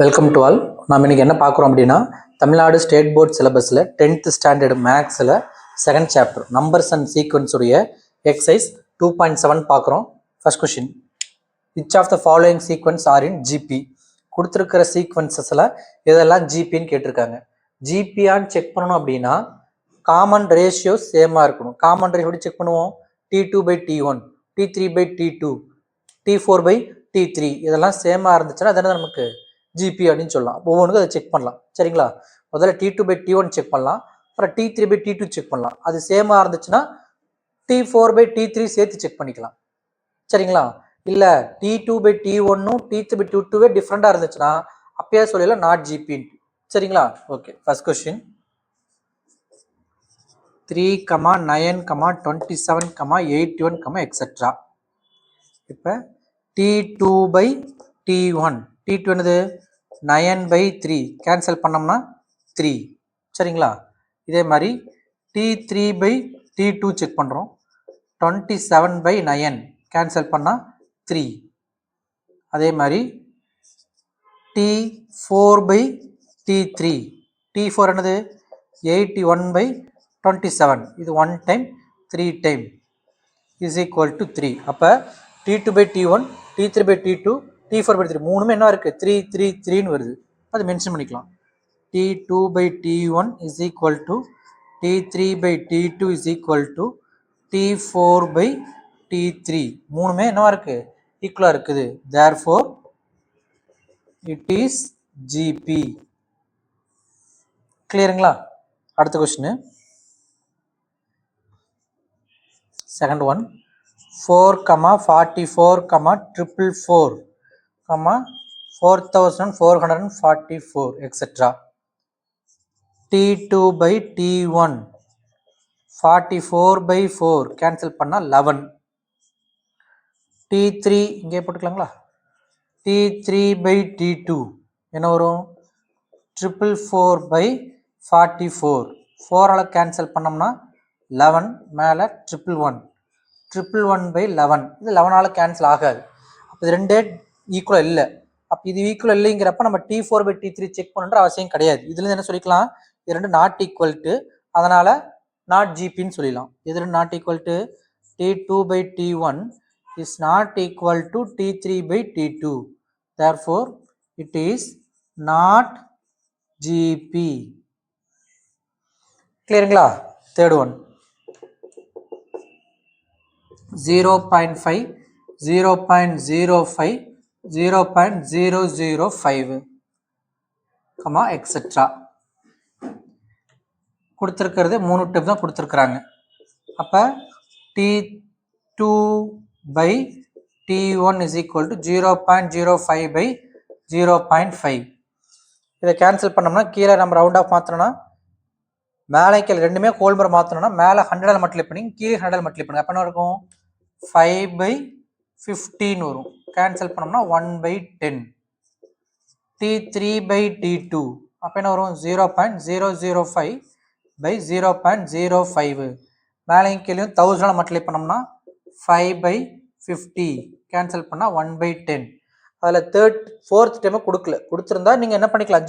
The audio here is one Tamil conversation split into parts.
Welcome to all. நாம் இன்றைக்கி என்ன பார்க்குறோம் அப்படின்னா, தமிழ்நாடு ஸ்டேட் போர்ட் சிலபஸில் 10th ஸ்டாண்டர்டு மேக்ஸில் செகண்ட் சாப்டர் நம்பர்ஸ் அண்ட் சீக்வன்ஸுடைய எக்ஸசைஸ் 2.7 பார்க்குறோம். First question, which of the following sequence are in GP? கொடுத்துருக்கிற சீக்வன்சஸில் இதெல்லாம் ஜிபின்னு கேட்டிருக்காங்க. ஜிபியான்னு செக் பண்ணணும் அப்படின்னா காமன் ரேஷியோ சேமாக இருக்கணும். காமன் ரேஷியோ எப்படி செக் பண்ணுவோம்? T2/T1, T3/T2, T4/T3 இதெல்லாம் சேமாக இருந்துச்சுன்னா அதனால் நமக்கு ஜிபி அப்படின்னு சொல்லலாம். ஒவ்வொன்றுக்கும் அதை செக் பண்ணலாம். சரிங்களா? முதல்ல T2/T1 செக் பண்ணலாம், அப்புறம் T3/T2 செக் பண்ணலாம். அது சேமாக இருந்துச்சுன்னா T4/T3 சேர்த்து செக் பண்ணிக்கலாம். சரிங்களா? இல்லை T2/T1 T3/T2 டிஃப்ரெண்டாக இருந்துச்சுன்னா அப்பயே சொல்லலாம் நாட் ஜிபின்ட்டு. சரிங்களா? Okay, first question 3, 9, 27, 81, etcetera. இப்போ T2/T1, T2 என்னது 9/3 கேன்சல் பண்ணோம்னா 3. சரிங்களா? இதே மாதிரி T3/T2 செக் பண்ணுறோம். 27/9 கேன்சல் பண்ணால் 3. அதே மாதிரி T4/T3, T4 என்னது 81/27. இது 1 time 3 time is equal to 3. அப்போ T2/T1, T3/T2, T4/T3 மூணுமே என்ன இருக்குது? 3, 3, 3ன்னு வருது. அது மென்ஷன் பண்ணிக்கலாம். T2/T1 is equal to T3/T2 is equal to T4/T3. மூணுமே என்னவா இருக்குது? ஈக்குவலாக இருக்குது. therefore it is GP. கிளியருங்களா? அடுத்த question, second one, 4, 44, 444, 4444, etcetera. T2/T1 44/4 cancel பண்ணால் 11. T3 இங்கே போட்டுக்கலாங்களா? T3/T2 என்ன வரும்? 444/44. 4ஆல் கேன்சல் பண்ணோம்னா 11, மேலே 111, 111/11. இது 11ஆல் கேன்சல் ஆகாது. அப்போ இது ரெண்டே ஈக்குவலாக இல்லை. அப்போ இது ஈக்குவல் இல்லைங்கிறப்ப நம்ம T4/T3 செக் பண்ணுற அவசியம் கிடையாது. இதுலேருந்து என்ன சொல்லிக்கலாம்? இது ரெண்டு நாட் ஈக்குவல் டு, அதனால் நாட் ஜிபின்னு சொல்லிடலாம். இது ரெண்டு not equal to T2/T1 is not equal to T3/T2. Therefore, it is not GP. கிளியருங்களா? Third one, 0.5, 0.05, 0.005, etcetera. கொடுத்துருக்கிறது 3 டைப் தான் கொடுத்துருக்குறாங்க. அப்போ T2/T1 is equal to 0.05/0.5. இதை கேன்சல் பண்ணோம்னா கீழே நம்ம ரவுண்ட் ஆஃப் மாற்றணும்னா மேலே கீழே ரெண்டுமே ஹோல்மர் மாற்றணும்னா மேலே 100 மல்டிப்ளை பண்ணி கீழே 100 மல்டிப்ளை பண்ணுங்க. அப்போ என்ன இருக்கும்? 5/15 வரும். கேன்சல் பண்ணோம்னா 1/10. T3/T2 அப்போ என்ன வரும்? 0.005/0.05. மேலேயும் கீழேயும் 1000 மல்டிப்ளை பண்ணோம்னா 5/50. கேன்சல் பண்ணால் 1/10. அதில் ஃபோர்த் டைமை கொடுத்துருந்தா நீங்கள் என்ன பண்ணிக்கலாம்?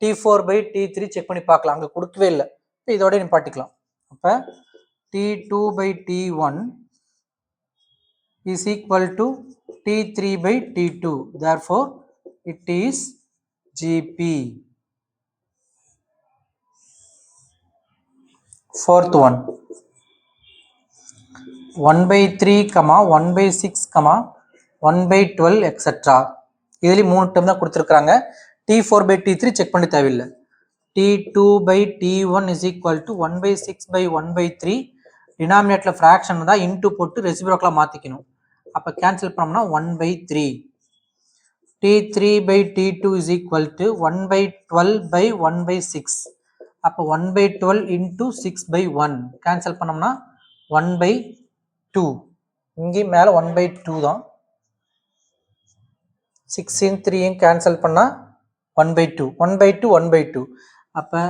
T4/T3 செக் பண்ணி பார்க்கலாம். அங்கே கொடுக்கவே இல்லை. இப்போ இதோட நிப்பாட்டிக்கலாம். அப்போ T2/T1 is equal to T3/T2. Therefore, it is GP. Fourth one, 1/3, 1/6, 1/12, etcetera. இதுலேயும் 3 டைம் தான் கொடுத்துருக்குறாங்க. T4/T3 செக் பண்ணி தேவையில்லை. T2/T1 is equal to 1/6/1/3. டினாமினேட்டில் fraction தான் இன்ட்டு போட்டு ரெசிப்ரோக்கலாக மாற்றிக்கணும். அப்போ கேன்சல் பண்ணோம்னா 1/3. T3/T2 is equal to 1/12/1/6. அப்போ 1/12 இன்ட்டு 6/1 கேன்சல் பண்ணோம்னா 1/2. இங்கேயும் மேலே 1/2 தான். 6 3 கேன்சல் பண்ணால் 1/2, 1/2, 1/2. அப்போ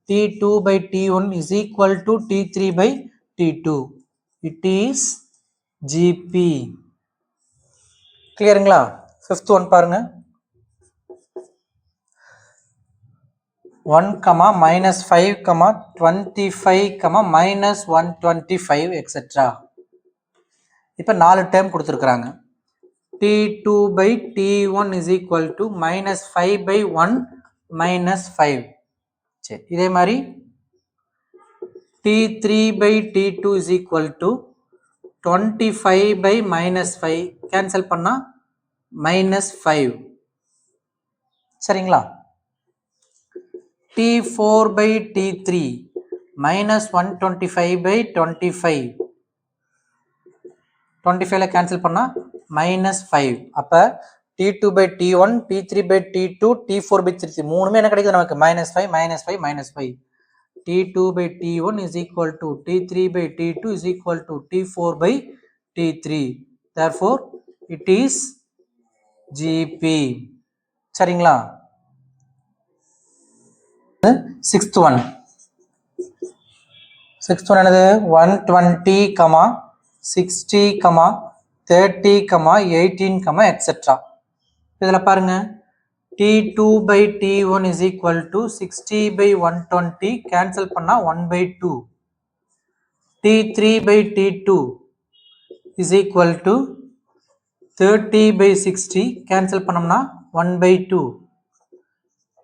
T2/T1 is equal to T3/T2. It is GP. கிளியருங்களா? ஃபிஃப்த் ஒன் பாருங்க, 1, -5, 25, -125 etc. இப்போ 4 டேர்ம் கொடுத்துருக்குறாங்க. T2 by T1 is equal to -5 by 1 -5. சரி, இதே மாதிரி T3 by T2 is equal to 25 by -5 cancel பண்ணா -5. சரிங்களா? T4 by T3 -125 by 25. 25ல cancel பண்ணா -5. அப்ப T2 by T1, T3 by T2, T4 by T3 மூணுமே என்ன கிடைக்குது நமக்கு -5, -5, -5. T2 by T1 is equal to T3 by T2 is equal to T4 by T3. Therefore, it is GP. சரிங்களா? Sixth one என்னது 120, 60, 30, 18, etc. இதில் பாருங்க T2 by T1 is equal to 60 by 120 cancel பண்ணா 1 by 2. T3 by T2 is equal to 30 by 60 cancel பண்ணோம்னா 1 by 2.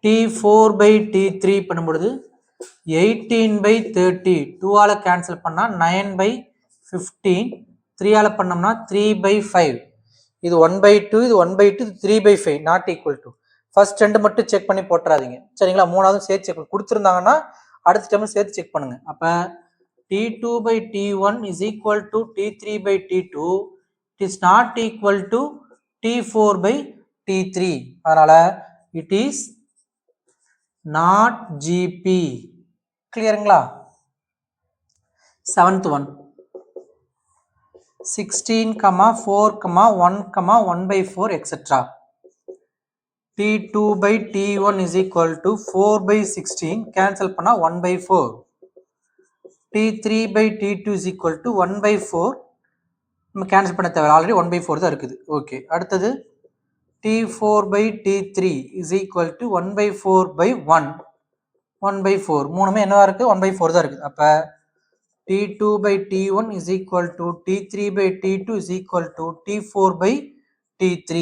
T4 by T3 பண்ணும்பொழுது 18 by 30 2 ஆல cancel பண்ணா 9 by 15 3 ஆல பண்ணோம்னா 3 by 5. இது 1 by 2, இது 1 by 2, 3 by 5 not equal to. First ரெண்டு மட்டும் செக் பண்ணி போட்டுறாதீங்க. சரிங்களா? மூணாவது சேர்த்து செக் கொடுத்துருந்தாங்கன்னா அடுத்த டைம் சேர்த்து செக் பண்ணுங்க. அப்ப T2 by T1 is equal to T3 by T2. It is not equal to T4 by T3. அதனால it is not GP. கிளியருங்களா? Seventh one 16, 4, 1, 1 by 4 etc. T2 by T1 is equal to 4 by 16 cancel பண்ணா 1 by 4. T3 by T2 is equal to 1 by 4 நம்ம கேன்சல் பண்ண தேவை, ஆல்ரெடி 1 by 4 தான் இருக்குது. ஓகே, அடுத்தது T4 by T3 is equal to 1 by 4 by 1. 1 by 4 மூணுமே என்னவா இருக்கு? 1 by 4 தான் இருக்குது. அப்ப T2 by T1 is equal to T3 by T2 is equal to T4 by T3.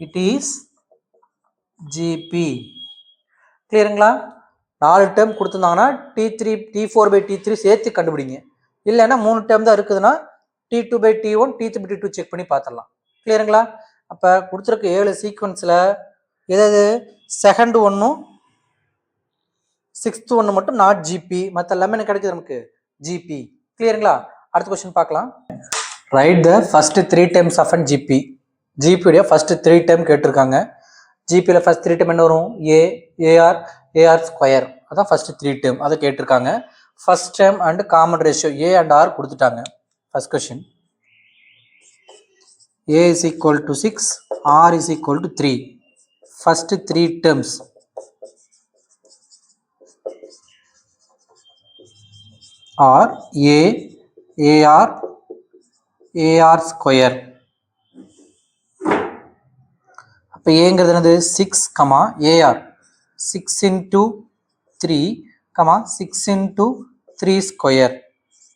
It is GP. கிளியருங்களா? 4 டேர்ம் கொடுத்துருந்தாங்கன்னா T3, T4 by T3 சேர்த்து கண்டுபிடிங்க. இல்லைன்னா 3 டேர்ம் தான் இருக்குதுன்னா T2 by T1, T3 by T2 check பண்ணி பார்த்துடலாம். கிளியருங்களா? அப்போ கொடுத்துருக்க 7 சீக்வன்ஸில் எதாவது செகண்ட் ஒன்றும் சிக்ஸ்த் ஒன்று மட்டும் நாட் ஜிபி, மற்ற எல்லாமே என்ன கிடைக்குது நமக்கு ஜிபி. கிளியருங்களா? அடுத்த கொஸ்டின் பார்க்கலாம். Write the first 3 times of an GP. ஜிபியுடைய ஃபர்ஸ்ட் 3 டைம் கேட்டிருக்காங்க. ஜிபியில் ஃபர்ஸ்ட் 3 டைம் என்ன வரும்? AR square. அதான் ஃபர்ஸ்ட் 3 டைம் அதை கேட்டிருக்காங்க. First time and common ratio A and R கொடுத்துட்டாங்க. First question A is equal to 6, R is equal to 3. First 3 terms. Are A, AR, AR square. அப்போ ஏங்கிறது என்னது? 6, AR. 6 into 3, 6 into 3 square.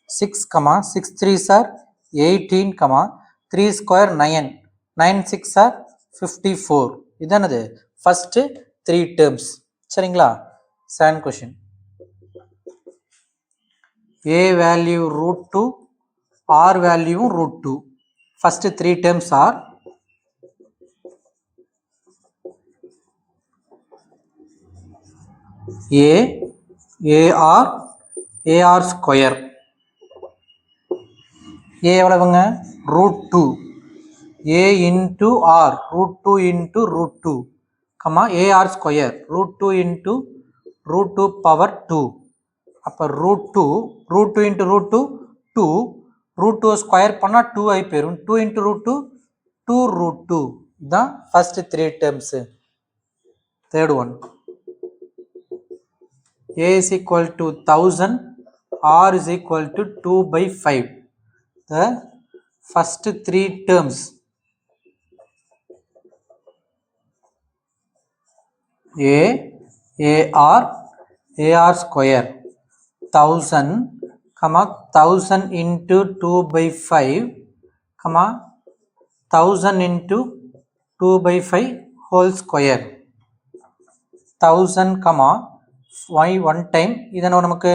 6, 6 3s are 18, 3 square 9, 9 6 are 54. இதானது ஃபர்ஸ்ட் 3 டேர்ம்ஸ். சரிங்களா? Second question A value √2, R value √2. First 3 terms are A, AR, AR square. A எவ்வளவுங்க? √2. A into R, √2 into √2, AR square √2 into √2 power 2. அப்போ √2 into √2 2, √2 ஸ்கொயர் பண்ணால் 2 ஆகி போயிடும். 2 into √2 2√2. இதுதான் first 3 terms. Third one A is equal to 1000, R is equal to 2 by 5. The first 3 terms A, AR square 1000 comma 1000 into 2 by 5 comma 1000 into 2 by 5 whole square 1000 comma y one time இதனோ நமக்கு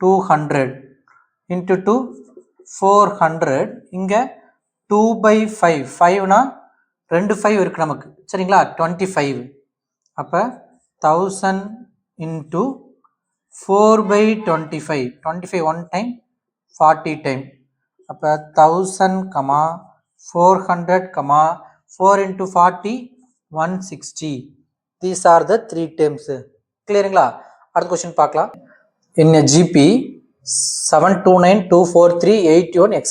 200 into 2 400 இங்க 2 by 5 5 னா 2 5 இருக்கு நமக்கு சரிங்களா 25 அப்ப 1000 into 4 by 25 25 one time 40 time அப்ப 1000 comma 400 comma 4 into 40 160 these are the three terms clearங்களா அடுத்த क्वेश्चन பார்க்கலாம் in a GP 7292438 etc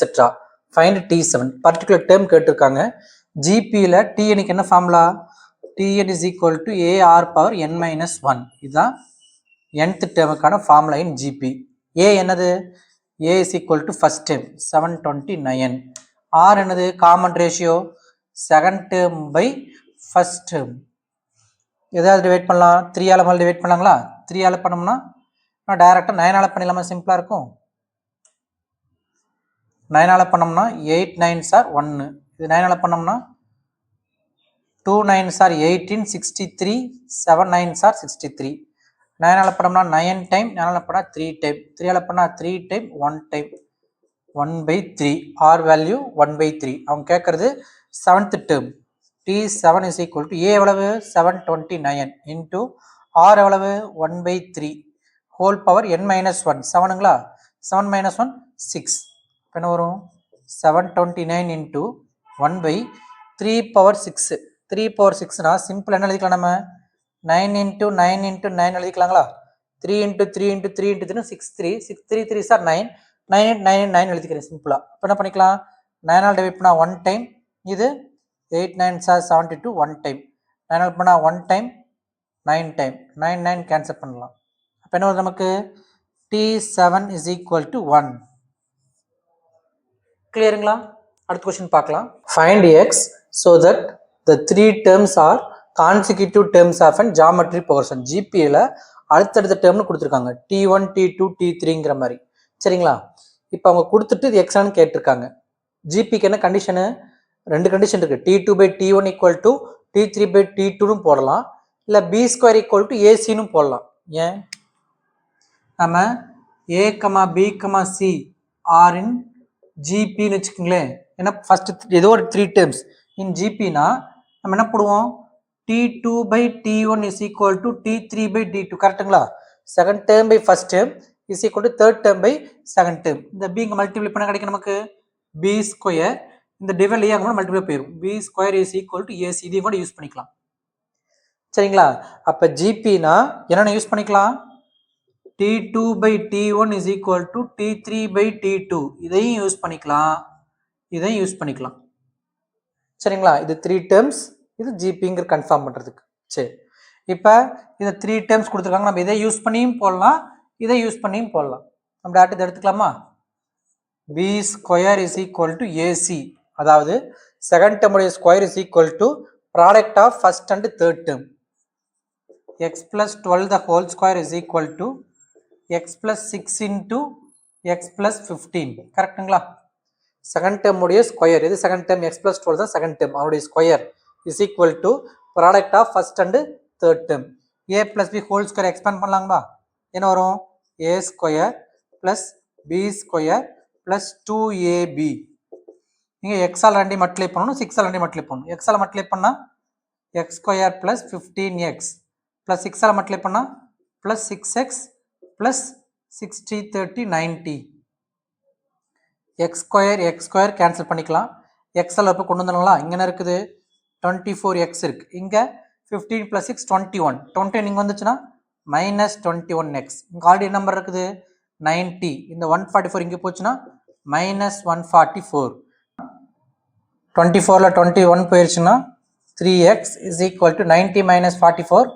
find T7 particular term கேட்டிருக்காங்க GP ல Tn க்கு என்ன formula Tn is equal to AR power n minus 1 இதுதான் nth termக்கான ஃபார்முலா in GP A என்னது A is equal to first term 729 R என்னது common ratio second term by first term எதாவது டிவைட் பண்ணலாம் 3 ஆல டிவைட் பண்ணலாங்களா 3 ஆல பண்ணோம்னா நான் டைரக்டா 9 ஆல பண்ணிடலாமா சிம்பிளா இருக்கும் 9 ஆல பண்ணோம்னா 8 9s are 1 இது 9 ஆல பண்ணோம்னா 2 9s are 18 63 7 9s are 63 9 ஆல பண்ணோம்னா 9 டைம் 9 ஆல பண்ணா 3 டைம் 3 ஆல பண்ணா 3 டைம் 1 டைம் 1/3 R value 1/3 அவங்க கேக்குறது 7th term T7 is equal to A எவ்வளவு 729 into R எவ்வளவு 1/3 whole power n minus 1 7ங்களா 7 minus 1 6 என்ன வரும் 729 into 1/3 power 6 3 power 6 னா சிம்பிள் என்ன எழுதிக்கலாம் நம்ம 9 into 9 into 9 எழுதிக்கலாங்களா 3 into 3 into 3 into 3 6 3 6 3 3 are 9 9 9 9 எழுதிக்கிறேன் சிம்பிளா அப்ப என்ன பண்ணிக்கலாம் 9 ஆல் டிவைட் பண்ணா 1 டைம் இது 8 9s are 72 1 டைம் 9 ஆல் பண்ணா 1 டைம் 9 டைம் 9 9 கேன்சல் பண்ணலாம் அப்ப என்ன வருது நமக்கு T7 is equal to 1 கிளியருங்களா அடுத்த क्वेश्चन பார்க்கலாம் find x so that the three terms are consecutive terms of an geometry progression GP ல அடுத்தடுத்த டேர்ம்னு கொடுத்திருக்காங்க T1 T2 T3ங்கற மாதிரி சரிங்களா இப்போ அவங்க கொடுத்துட்டு இது x ன்னு கேட்டிருக்காங்க GP க்கு என்ன கண்டிஷன் ரெண்டு கண்டிஷன் இருக்கு T2/T1 = T3/T2 னு போடலாம் இல்ல b² = AC னு போடலாம் ஏன் நம்ம a, b, c are in GP னு வெச்சுக்கங்களே ஏன்னா ஃபர்ஸ்ட் ஏதோ ஒரு 3 டேர்ம்ஸ் இன் GP னா நம்ம என்ன போடுவோம் T2/T1 is equal to T3/T2 கரெக்ட்டுங்களா second term by first term is equal to third term by second term இந்த b ங்க மல்டிப்ளை பண்ணா கிடைக்கும் நமக்கு b² இந்த டிவைட் a கூட மல்டிப்ளை போயிடும் b² is equal to AC இதை கூட யூஸ் பண்ணிக்கலாம் சரிங்களா அப்ப GP னா என்னன்னு யூஸ் பண்ணிக்கலாம் T2/T1 is equal to T3/T2 இதையும் யூஸ் பண்ணிக்கலாம் இதையும் யூஸ் பண்ணிக்கலாம் சரிங்களா இது 3 டேர்ம்ஸ் இது GPங்கற கன்ஃபார்ம் பண்றதுக்கு சரி இப்போ இந்த 3 டேர்ம்ஸ் கொடுத்திருக்காங்க நம்ம இதை யூஸ் பண்ணியும் போடலாம் இதை யூஸ் பண்ணியும் போடலாம் நம்ம டைரக்டா எடுத்துக்கலாமா b² is equal to AC அதாவது செகண்ட் டேர்ம் உடைய square is equal to product of first and third term x plus 12 the whole square is equal to x plus 6 into x plus 15 கரெக்ட்டுங்களா செகண்ட் டேர்ம் உடைய ஸ்கொயர் இது செகண்ட் டேர்ம் x plus 12 தான் செகண்ட் டேர்ம் அவருடைய square is equal to product of first and third term a plus b whole square expand பண்ணலாங்களா என்ன வரும் a² plus b² plus 2ab நீங்க x ஆல் ரெண்டையும் மல்டிப்ளை பண்ணனும் 6 ஆல் ரெண்டையும் மல்டிப்ளை பண்ணனும் x ஆல் மல்டிப்ளை பண்ணா x² plus 15x plus 6 all multiply பண்ணா plus 6x plus 60 30 90 x² cancel பண்ணிக்கலாம் x ஆல் அப்ப கொண்டு வந்தனங்களா இங்க என்ன இருக்குது 24x இருக்கு இங்க 15 plus 6 21 20 இங்க வந்துச்சுனா -21x இங்க ஆல்ரெடி நம்பர் இருக்குது 90 இந்த 144 இங்க போச்சுனா -144 24ல 21 போயிருச்சுனா 3x is equal to 90 minus 44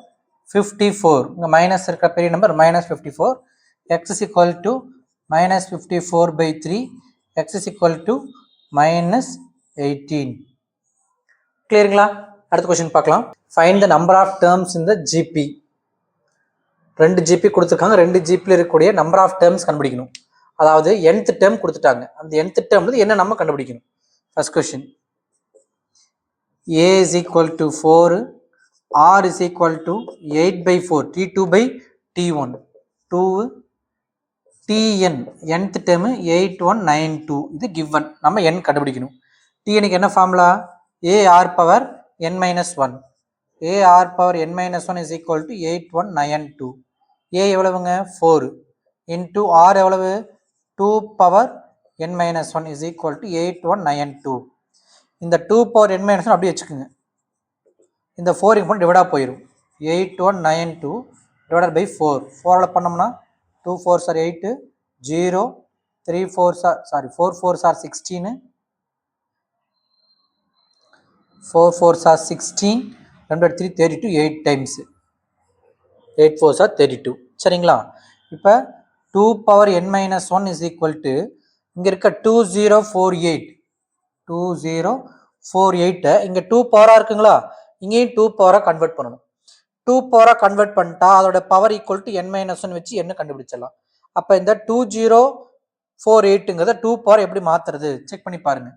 54 இங்க மைனஸ் இருக்க பெரிய number -54 x is equal to -54/3 x is equal to -18 கிளியருங்களா அடுத்த கொஸ்டின் பார்க்கலாம். Find the number of terms in the GP. 2 GP கொடுத்துருக்காங்க. 2 ஜிபியில் இருக்கக்கூடிய நம்பர் ஆஃப் டேர்ம்ஸ் கண்டுபிடிக்கணும். அதாவது nth டேர்ம் கொடுத்துட்டாங்க. அந்த nth டேர்ம் என்ன நம்ம கண்டுபிடிக்கணும். First question, a is equal to 4, r is equal to 8/4, t2 by t1, 2 tn, nth term 8192. இது given. நம்ம n கண்டுபிடிக்கணும். tn க்கு என்ன formula? ar power n minus 1. ar power n minus 1 is equal to 8192. a எவ்வளவுங்க? 4 into r எவ்வளவு? 2 power n minus 1 is equal to 8192. இந்த 2 power n minus 1 அப்படியே வச்சுக்கோங்க. இந்த 4 இங்க போட்டு டிவைடா போயிடும். 8192 divided by 4. 4 பண்ணோம்னா 2 4s are 8, 0, 3 4s are 4 4s are 16, 4 4s are 16, 3 32, 8 times 8 4s are 32. சரிங்களா? இப்போ 2 power n minus 1 is equal to இங்க இருக்க 2048 இங்க 2 பவரா இருக்குங்களா? இங்கேயும் 2 பவரா கன்வெர்ட் பண்ணணும். 2 பவரா கன்வெர்ட் பண்ணிட்டா அதோட power equal to n minus 1 வச்சு என்ன கண்டுபிடிச்சிடலாம். அப்ப இந்த 2048ங்கிறத 2 பவர் எப்படி மாத்துறது செக் பண்ணி பாருங்க.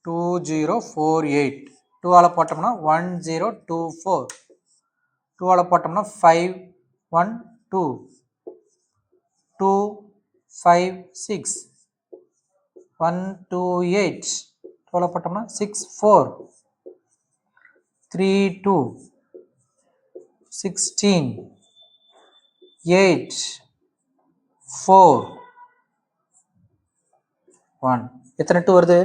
2048 2 ஆல போட்டோம்னா 1024, 2 ஆல போட்டோம்னா 512, 256, 128, 2 ஆல போட்டோம்னா 64, 32, 16, 8, 4, 1. எத்தனை 2 வருது?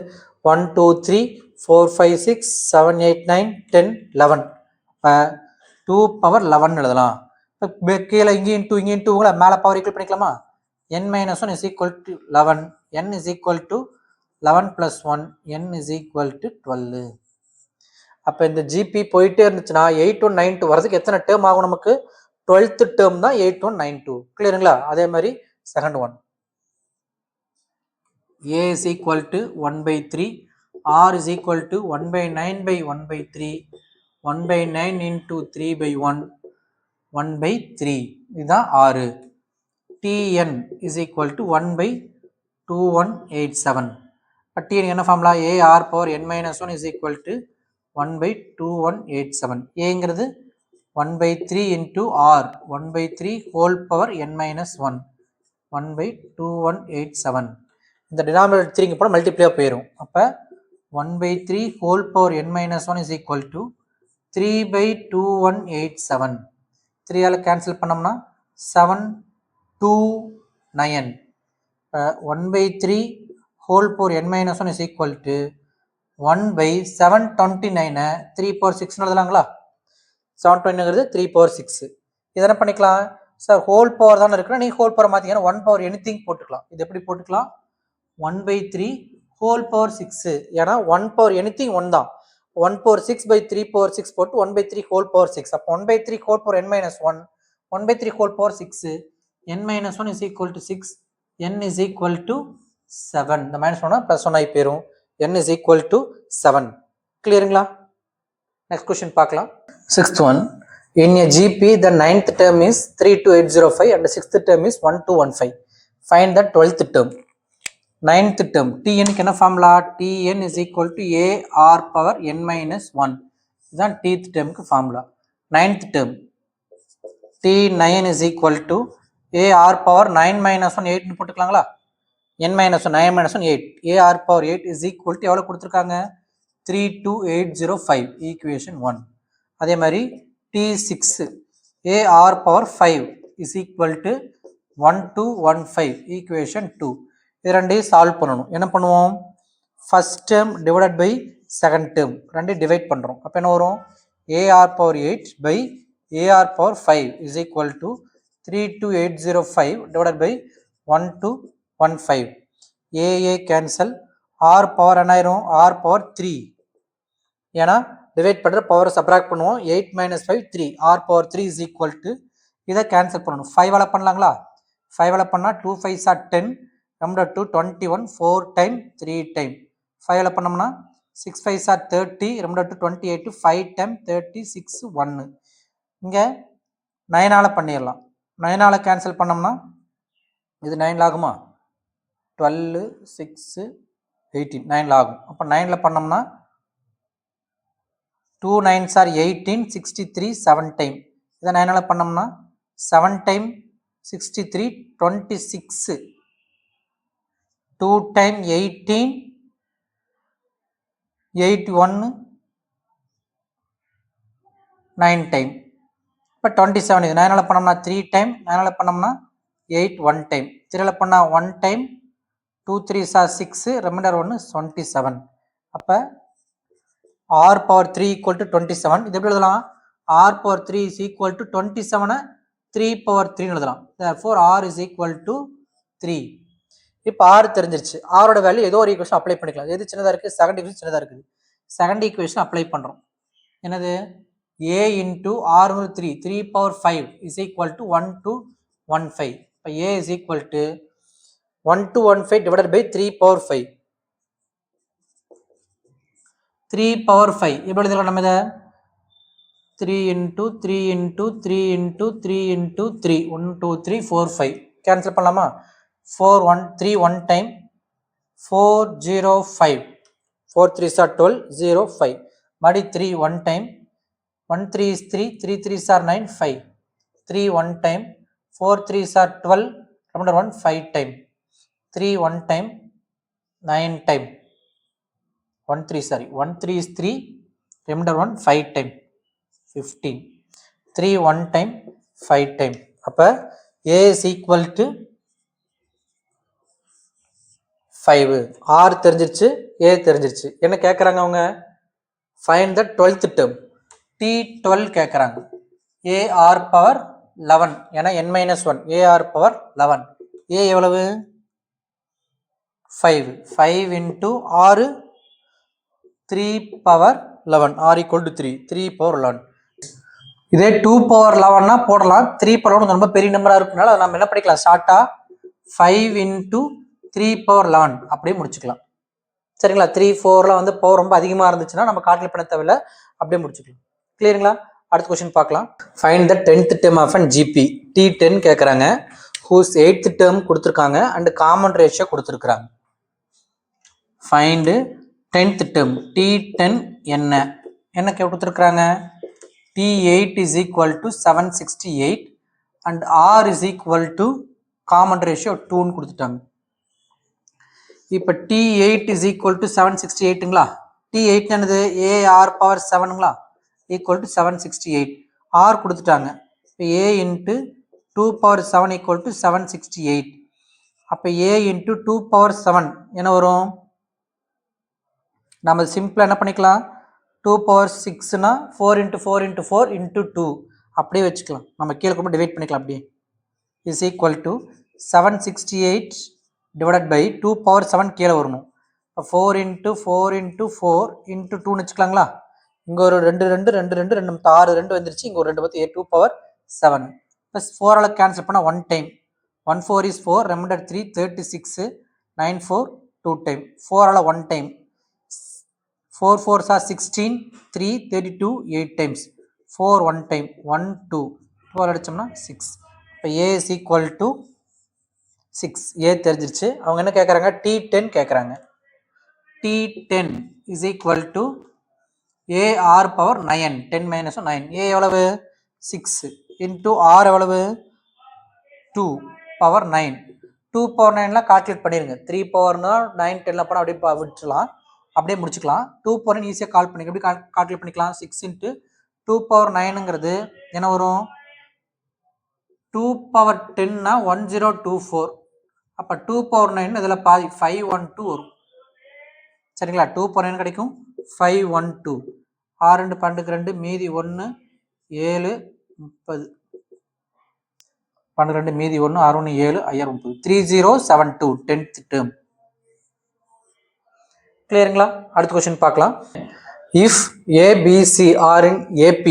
1 2 3 4 5 6 7 8 9 10 11. இப்போ 2 பவர் 11 எழுதலாம். இப்போ கீழே இங்கேயும் 2 இங்கேயும் 2 மேலே பவர் ஈக்குவல் பண்ணிக்கலாமா? n minus 1 is equal to 11, n is equal to 11 plus 1, n is equal to 12. அப்போ இந்த ஜிபி போயிட்டே இருந்துச்சுன்னா 8192 வரதுக்கு எத்தனை டேர்ம் ஆகும் நமக்கு? 12th டேர்ம் தான் 8192. கிளியருங்களா? அதே மாதிரி second one, a is equal to 1/3, r is equal to 1/9/1/3, 1/9 into 3/1, 1/3. இதுதான் 6. tn is equal to 1/2187. tn என்ன formula? ar power n minus 1 is equal to 1/2187. ஏங்கிறது 1/3 into r, 1/3 whole power n minus 1, 1/2187. இந்த டினாமினேட்டர் 3 போனால் மல்டிப்ளை போயிடும். அப்போ 1/3 whole power n minus 1 is equal to 3/2187. 3 all cancel பண்ணோம்னா 729. 1/3 whole power n minus 1 is equal to 1/729. 3 power 6 எழுதலாங்களா? 729ங்கிறது 3 power 6. இது என்ன பண்ணிக்கலாம் சார்? ஹோல் பவர் தானே இருக்குன்னா நீங்கள் ஹோல் பவர் மாற்றிங்கன்னா 1 power anything போட்டுக்கலாம். இது எப்படி போட்டுக்கலாம்? 1/3 whole power 6. ஏன்னா 1 power anything 1 தான். 1 power 6/3 power 6 போட்டு 1/3 whole power 6. அப்போ 1/3 whole power n minus 1, 1/3 whole power 6, n minus 1 is equal to 6, n is equal to 7. இந்த மைனஸ் 1 ப்ளஸ் 1 ஆகி போயிடும். n is equal to 7. கிளியருங்களா? நெக்ஸ்ட் கொஸ்டின் பார்க்கலாம். Sixth one, in a GP the 9th term is 32805 and the 6th term is 1215. Find the 12th term. 9th term tn க்கு என்ன formula? tn is equal to ar power n minus 1. இதுதான் tth termக்கு formula. 9th term t9 is equal to ar power 9 minus 1 8 போட்டுக்கலாங்களா? n minus 1 9 minus 1 8, ar power 8 is equal to எவ்வளோ கொடுத்துருக்காங்க? 32805, ஈக்குவேஷன் 1. அதே மாதிரி t6 ar power 5 is equal to 1215, equation 2. இது ரெண்டையும் சால்வ் பண்ணணும். என்ன பண்ணுவோம்? First term divided by second term ரெண்டையும் டிவைட் பண்ணுறோம். அப்போ என்ன வரும்? ar power 8 by ar power 5 is equal to 32805 divided by 1215. a cancel, r power என்ன ஆயிரும்? r power 3. ஏன்னா டிவைட் பண்ணுற பவரை சப்ராக்ட் பண்ணுவோம். 8 minus 5 3, r power 3 is equal to இதை கேன்சல் பண்ணணும். 5 ஆல் பண்ணலாங்களா? 5 ஆல் பண்ணால் 2 5s are 10, number 2 21, 4 time 3 time 5 all பண்ணோம்னா 6 5s are 30, remainder to 28, 5 10 30 6 1. இங்கே 9ஆல் பண்ணிடலாம். 9ஆல் கேன்சல் பண்ணோம்னா இது 9 ஆகுமா? 12 6 18 9 ஆகும். அப்போ 9ல் பண்ணோம்னா 2 9s are 18 63 7 டைம். இதை 9ஆல் பண்ணோம்னா 7 டைம் 63 26 2 டைம் 18 81 9 டைம். இப்போ 27 இது 9ஆல் பண்ணோம்னா 3 டைம், 9ஆல் பண்ணோம்னா 8 1 டைம், 3ஆல் பண்ணால் 1 டைம், 2 3s are 6, ரிமைண்டர் 1 27. அப்போ r power 3 equal to 27. இது எப்படி எழுதலாம்? r power 3 is equal to 27 3 power 3 எழுதலாம். therefore r is equal to 3. இப்போ r தெரிஞ்சிருச்சு. r ஓட வேல்யூ ஏதோ ஒரு ஈக்குவேஷன் அப்ளை பண்ணிக்கலாம். எது சின்னதாக இருக்குது? செகண்ட் ஈக்குவேஷன் சின்னதாக இருக்குது. செகண்ட் ஈக்குவேஷன் அப்ளை பண்ணுறோம். என்னது? a into r 3 power 5 is equal to 1 to 1 5. இப்போ a is equal to 1 to 1 5 divided by 3 power 5. 3 power 5 எப்படி எழுதலாம்? நம்ம இதை 3 into 3 into 3 into 3 into 3 1 2 3 4 5 cancel பண்ணலாமா? 4 1 3 1 டைம் 4 0 5 4 3s are 12 0 5 மறுபடி 3 1 time 1 3 is 3 3 3s are 9 5 3 1 time 4 3s are 12 remainder 1 5 time 3 1 time 9 time 1 3 is 3 remainder 1 5 time 15 3 1 time 5 time. அப்போ a is equal to 5. r தெரிஞ்சிருச்சு, a தெரிஞ்சிருச்சு. என்ன கேட்குறாங்க அவங்க? Find the 12th term. t12 கேட்குறாங்க. ar பவர் 11 ஏன்னா n-1 ar பவர் 11. a எவ்வளவு? 5 5 into 6 3 power 11 r equal to 3 3 power 11. இதே 2 power 11னா போடலாம். 3 power 11 ரொம்ப பெரிய நம்பராக இருக்குனால நம்ம என்ன பண்ணிக்கலாம்? ஷார்ட்டாக 5 into 3 power 11 அப்படியே முடிச்சுக்கலாம். சரிங்களா? 3 4லாம் வந்து பவர் ரொம்ப அதிகமாக இருந்துச்சுன்னா நம்ம கால்குலேட் பண்ண தேவையில்ல, அப்படியே முடிச்சுக்கலாம். கிளியருங்களா? அடுத்த கொஸ்டின் பார்க்கலாம். Find the 10th term of an GP. T10 கேட்குறாங்க. ஹூஸ் 8th term கொடுத்துருக்காங்க அண்ட் காமன் ரேஷியோ கொடுத்துருக்குறாங்க. Find 10th term. T10 என்ன என்ன கொடுத்துருக்குறாங்க? T8 is equal to 768 and R is equal to common ratio 2ன்னு கொடுத்துட்டாங்க. இப்போ T8 is equal to 768ங்களா? T8 என்னது? AR பவர் 7ங்களா? equal to 768. R கொடுத்துட்டாங்க. இப்போ A into 2 power 7 equal to 768. அப்போ A into 2 power 7 என்ன வரும்? நம்ம சிம்பிளாக என்ன பண்ணிக்கலாம்? 2 power 6னா 4 into 4 into 4 into 2 அப்படியே வச்சுக்கலாம். நம்ம கீழே கூட டிவைட் பண்ணிக்கலாம். அப்படியே is equal to 768 divided by 2 power 7 கீழே வரணும். 4 into 4 into 4 into 2ன்னு வச்சுக்கலாங்களா? இங்கே ஒரு 2 2 2 2 2 6 2 வந்துருச்சு. இங்கே ஒரு 2 பார்த்து 2 power 7 ப்ளஸ் 4ஆல் கேன்சல் பண்ணால் 1 time 1 4 is 4 remainder 3 36 9 4 2 time 4ஆல் 1 time 4 4s are 16 3 32 8 times 4 1 time 1 2 12 அடிச்சோம்னா 6. இப்போ a is equal to 6. a தெரிஞ்சிருச்சு. அவங்க என்ன கேட்குறாங்க? T10 கேட்குறாங்க. T10 is equal to AR power 9 10 minus 9. a எவ்வளவு? 6 into R எவ்வளவு? 2 power 9. 2 power 9லாம் கால்குலேட் பண்ணிடுங்க. 3 powerனா 9 10லாம் போனால் அப்படியே விட்டுலாம், அப்படியே முடிச்சுக்கலாம். 2 power ஈஸியாக கால் பண்ணிக்கலாம். எப்படி கால்குலேட் பண்ணிக்கலாம்? 6 into 2 power 9ங்கிறது என்ன வரும்? 2 power 10னா 1024. அப்போ 2 power 9 இதில் பாதி 512 வரும். சரிங்களா? 2 power 9 கிடைக்கும் 512. 6 2 12 2 மீதி 1 7 30 12 மீதி 1 6 1 7 5 30 3072 10th term. கிளியருங்களா? அடுத்த கொஸ்டின் பார்க்கலாம். If A, B, C are in AP,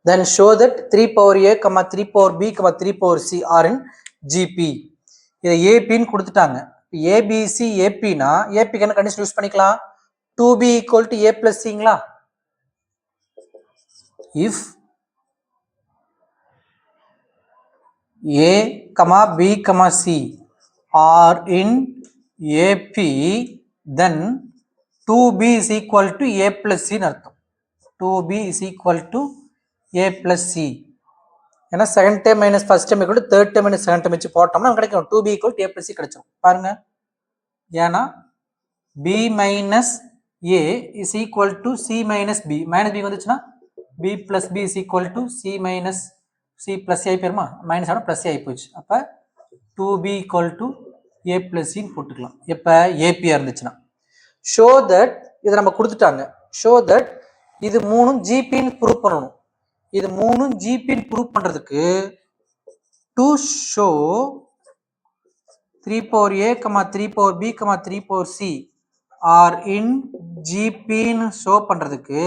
then show that 3 power A, 3 power B, 3 power C are in GP. இதை ஏபின்னு கொடுத்துட்டாங்க. ஏபிசி ஏபினா ஏபிக்கு என்ன கண்டிஷன் யூஸ் பண்ணிக்கலாம்? 2b equal to a plus cங்களா? If a comma b comma c are in AP, then 2b is equal to a plus c ன்னு அர்த்தம். 2b is equal to a plus c. ஏன்னா second term minus first term equal to third term minus second term வச்சு போட்டோம்னா கிடைக்கும் 2b equal to a plus c கிடைச்சிடும். பாருங்க, ஏன்னா b minus a is equal to c minus b. Minus b வந்துச்சுன்னா b plus b is equal to c minus c plus a ஆயிப்பேருமா, மைனஸ் ஆன பிளஸ் ஆகி போச்சு. அப்போ 2b equal to a plus c போட்டுக்கலாம். எப்போ ஏபியா இருந்துச்சுன்னா ஷோ தட் இதை நம்ம கொடுத்துட்டாங்க. ஷோ தட் இது மூணும் ஜிபின்னு ப்ரூவ் பண்ணணும். இது மூணும் ஜிபின்னு ப்ரூவ் பண்ணுறதுக்கு to show 3 power a, 3 power b, 3 power c are in ஜிபின்னு ஷோ பண்ணுறதுக்கு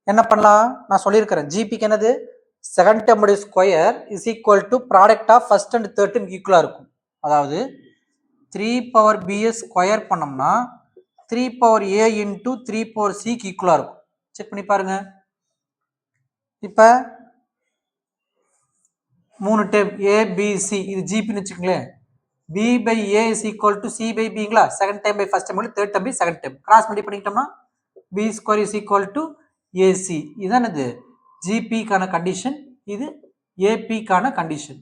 என்ன பண்ணலாம்? நான் சொல்லியிருக்கிறேன். ஜிபிக்கு என்னது? செகண்ட் டேர்முடைய square is equal to product of first and third term ஈக்குவலாக இருக்கும். அதாவது 3 power b ஸ்கொயர் பண்ணோம்னா 3 power a இன்ட்டு 3 power cக்கு ஈக்குவலாக இருக்கும். செக் பண்ணி பாருங்க. இப்போ 3 டேர்ம் a b c இது ஜிபின்னு வச்சுக்கங்களேன். b by a is equal to c by bங்களா? Second time by first time, third time by second time cross multi பண்ணிக்கிட்டோம்னா b square is equal to ac. இதுதான் இது ஜிபிக்கான கண்டிஷன், இது ஏபிக்கான கண்டிஷன்.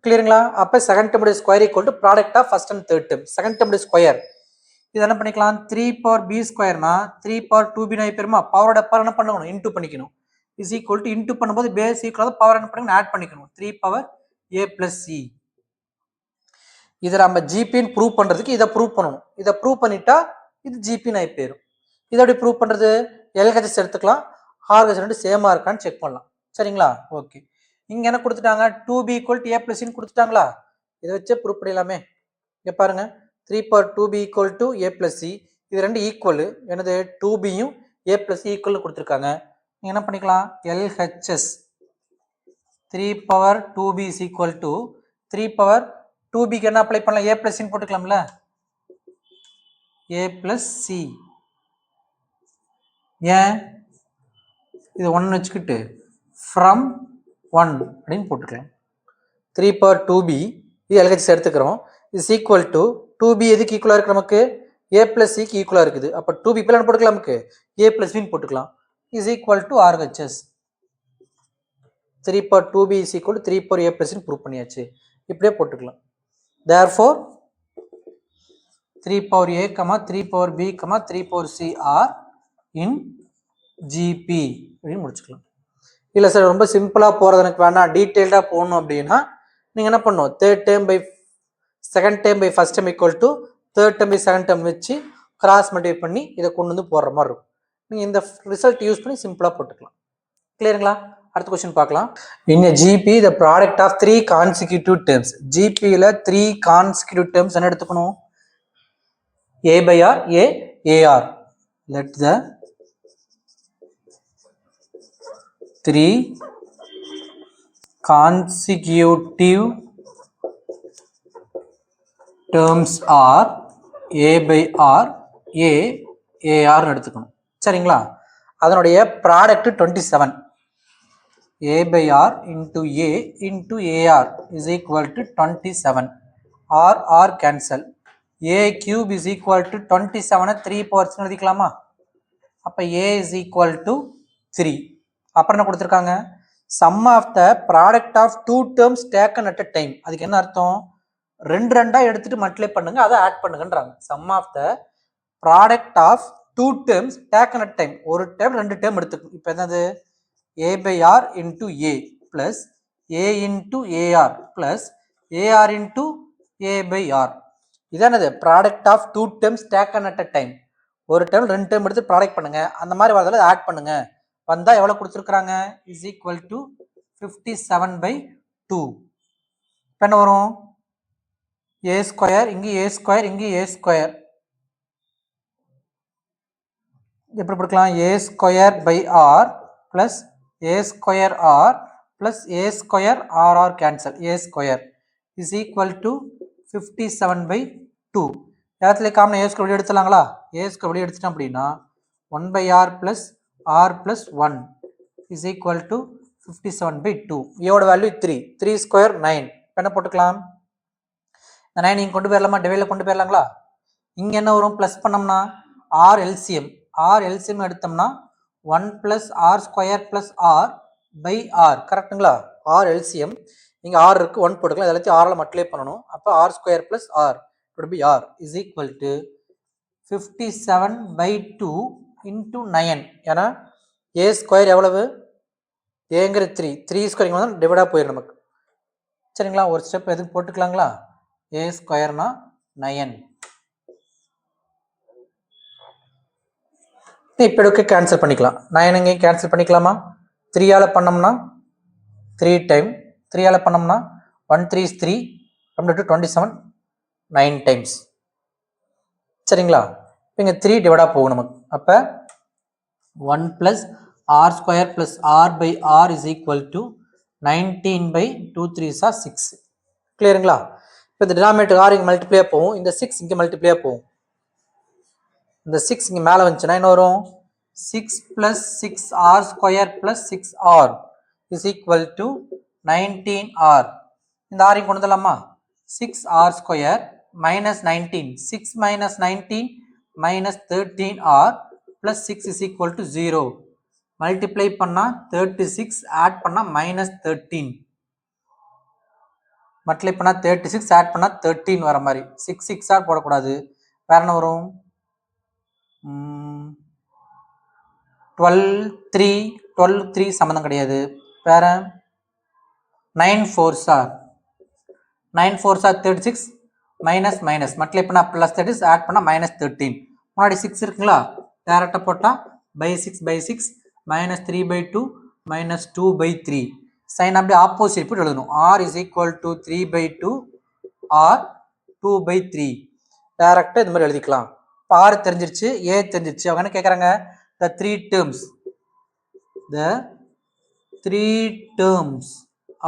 கிளியருங்களா? அப்போ செகண்ட் டேர்முடைய square equal to product of first and third term. Second டேர்முடைய ஸ்கொயர் இது என்ன பண்ணிக்கலாம்? 3 power b ஸ்கொயர்னா 3 power 2b பெருமா பவரோட பவர் என்ன பண்ணணும்? இன்டூ பண்ணிக்கணும். இஸ் ஈக்குவல் டு இன்டூ பண்ணும்போது பேஸ் ஈக்குவல் பவர் என்ன பண்ணிக்கணும்? ஆட் பண்ணிக்கணும். 3 power a plus c. இதை நம்ம ஜிபின்னு ப்ரூவ் பண்ணுறதுக்கு இதை ப்ரூவ் பண்ணணும். இதை ப்ரூவ் பண்ணிட்டா இது ஜிபின்னு ஆகி போயிடும். இதை எப்படி ப்ரூவ் பண்ணுறது? எல்ஹெச்எஸ் எடுத்துக்கலாம், ஆர்ஹெச் ரெண்டு சேமாக இருக்கான்னு செக் பண்ணலாம். சரிங்களா? ஓகே, இங்கே என்ன கொடுத்துட்டாங்க? 2b equal to a plus c கொடுத்துட்டாங்களா? இதை வச்சே ப்ரூவ் பண்ணிடலாமே. இங்கே பாருங்க, 3 power 2b equal to a plus c. இது ரெண்டு ஈக்குவல். என்னது? 2bயும் a plus c ஈக்குவல் கொடுத்துருக்காங்க. நீங்கள் என்ன பண்ணிக்கலாம்? LHS 3 power 2b is equal to 3 power 2bக்கு என்ன அப்ளை பண்ணலாம்? a plus c போட்டுக்கலாம்ல, a plus c. ஏன் இது 1 வச்சுக்கிட்டு from 1 அப்படின்னு போட்டுக்கலாம். 3 power 2b இது எல்ஹெச்எஸ் எடுத்துக்கிறோம். இஸ் ஈக்குவல் டு 2b எதுக்கு ஈக்குவலாக இருக்குது? நமக்கு a plus c ஈக்குவலாக இருக்குது. அப்போ 2b பிளான் போட்டுக்கலாம், நமக்கு a plus b போட்டுக்கலாம். Is equal to RHS 3 power 2b is equal to 3 power a plus prove பண்ணியாச்சு. இப்படியே போட்டுக்கலாம். therefore 3 power a, 3 power b, 3 power c are in GP அப்படின்னு முடிச்சுக்கலாம். இல்லை சார் ரொம்ப சிம்பிளாக போகிறது எனக்கு வேணாம், டீட்டெயில்டாக போகணும் அப்படின்னா நீங்கள் என்ன பண்ணணும்? Third term by second term by first term equal to third term by second term வச்சு கிராஸ் மல்டிப்ளை பண்ணி இதை கொண்டு வந்து போடுற மாதிரி இருக்கும். நீங்கள் இந்த ரிசல்ட் யூஸ் பண்ணி சிம்பிளாக போட்டுக்கலாம். கிளியருங்களா? அடுத்த கொஸ்டின் பார்க்கலாம். In GP the product of 3 consecutive terms. ஜிபியில் 3 கான்சிக்யூட்டிவ் டேர்ம்ஸ் என்ன எடுத்துக்கணும்? a by r, a ar. Let the 3 consecutive terms are a by r, a ar எடுத்துக்கணும். சரிங்களா? அதனுடைய product 27. a by r into a into ar is equal to 27. r cancel. a cube is equal to 27 3 powers எழுதிக்கலாமா? அப்போ a is equal to 3. அப்புறம் என்ன கொடுத்துருக்காங்க? sum of the product of 2 terms taken at a time. அதுக்கு என்ன அர்த்தம்? ரெண்டா எடுத்துட்டு மல்டிப்ளை பண்ணுங்க, அதை add பண்ணுங்கன்றாங்க. sum of the product of 2 terms taken at a time. ஒரு டேர்ம் ரெண்டு டேர்ம் எடுத்துக்கணும். இப்போ என்னது? a by r into a plus a into ar plus ar into a by r. இதானது? Product of 2 terms taken at a time. ஒரு டேர்ம் ரெண்டு டேர்ம் எடுத்து ப்ராடக்ட் பண்ணுங்க, அந்த மாதிரி வரதால ஆட் பண்ணுங்க. வந்தால் எவ்வளோ கொடுத்துருக்குறாங்க? Is equal to 57/2. இப்போ என்ன வரும்? ஏ ஸ்கொயர் இங்கே ஏ ஸ்கொயர் இங்கே ஏ ஸ்கொயர் எப்படி கொடுக்கலாம்? A square by R plus a square r plus a square r cancel, a square is equal to 57/2. இடத்துல காமன் ஏ ஸ்கொயர் வெளியே எடுத்துலாங்களா? ஏ ஸ்கொயர் வெளியே எடுத்துட்டோம் அப்படின்னா 1/r + r + 1 is equal to 57/2. ஏவோட வேல்யூ 3. 3 ஸ்கொயர் 9. என்ன போட்டுக்கலாம்? இந்த 9 இங்கே கொண்டு போயிடலாமா? டிவைடில் கொண்டு போயிடலாங்களா? இங்கே என்ன வரும்? ப்ளஸ் பண்ணோம்னா ஆர் எல்சிஎம். ஆர் எல்சிஎம் எடுத்தோம்னா 1 + r ஸ்கொயர் + r/r. கரெக்டுங்களா? ஆர் எல்சிஎம் இங்கே ஆர் இருக்குது, 1 போட்டுக்கலாம். எல்லாத்தையும் ஆரில் மல்டிப்ளை பண்ணணும். அப்போ r square + r r is equal to 57/2 into 9. ஏன்னா ஏ ஸ்கொயர் எவ்வளவு? ஏங்கிற 3. 3 ஸ்கொயர் இங்கே வந்து டிவைடாக போயிடும் நமக்கு. சரிங்களா? ஒரு ஸ்டெப் எதுக்கு போட்டுக்கலாங்களா? ஏ ஸ்கொயர்னா 9. இப்போ எடுக்க கேன்சல் பண்ணிக்கலாம். 9 இங்கே கேன்சல் பண்ணிக்கலாமா? 3ஆல் பண்ணோம்னா 3 டைம், 3ஆல் பண்ணோம்னா 1 3 is 3, 27, 9 டைம்ஸ். சரிங்களா? இப்போ இங்கே 3 டிவைடாக போகும் நமக்கு. அப்போ 1 + r square + r/r is equal to 19/2 3s are 6. கிளியருங்களா? இப்போ இந்த டினாமினேட்டர் r இங்கே மல்டிப்ளே போகும், இந்த 6 இங்கே மல்டிப்ளே போகும். இந்த 6 இங்கே மேலே வந்துச்சுன்னா என்ன வரும்? 6 + 6r square + 6r is equal to 19r. இந்த r இங்கே கொண்டு வரலாமா? 6r square minus 19. 6 minus 19 minus 13r plus 6 is equal to 0. Multiply பண்ணா 36, add பண்ணா minus 13. multiply பண்ணா 36, add பண்ணா 13 வர மாதிரி. 6 6 ஆர் போடக்கூடாது. வேற என்ன வரும்? 12 3 சம்மந்தம் கிடையாது. வேற 9 4s are 36 minus minus multiply பண்ணா plus 30, add பண்ணா minus 13. முன்னாடி 6 இருக்குங்களா? டைரக்டா போட்டா by 6 minus 3/2 minus 2/3. சைன் அப்படியே ஆப்போசிட் போட்டு எழுதணும். r is equal to 3/2 or 2/3. டைரக்டா இது மாதிரி எழுதிக்கலாம். இப்போ r தெரிஞ்சிருச்சு, a தெரிஞ்சிருச்சு. அவங்க என்ன கேட்குறாங்க? the three terms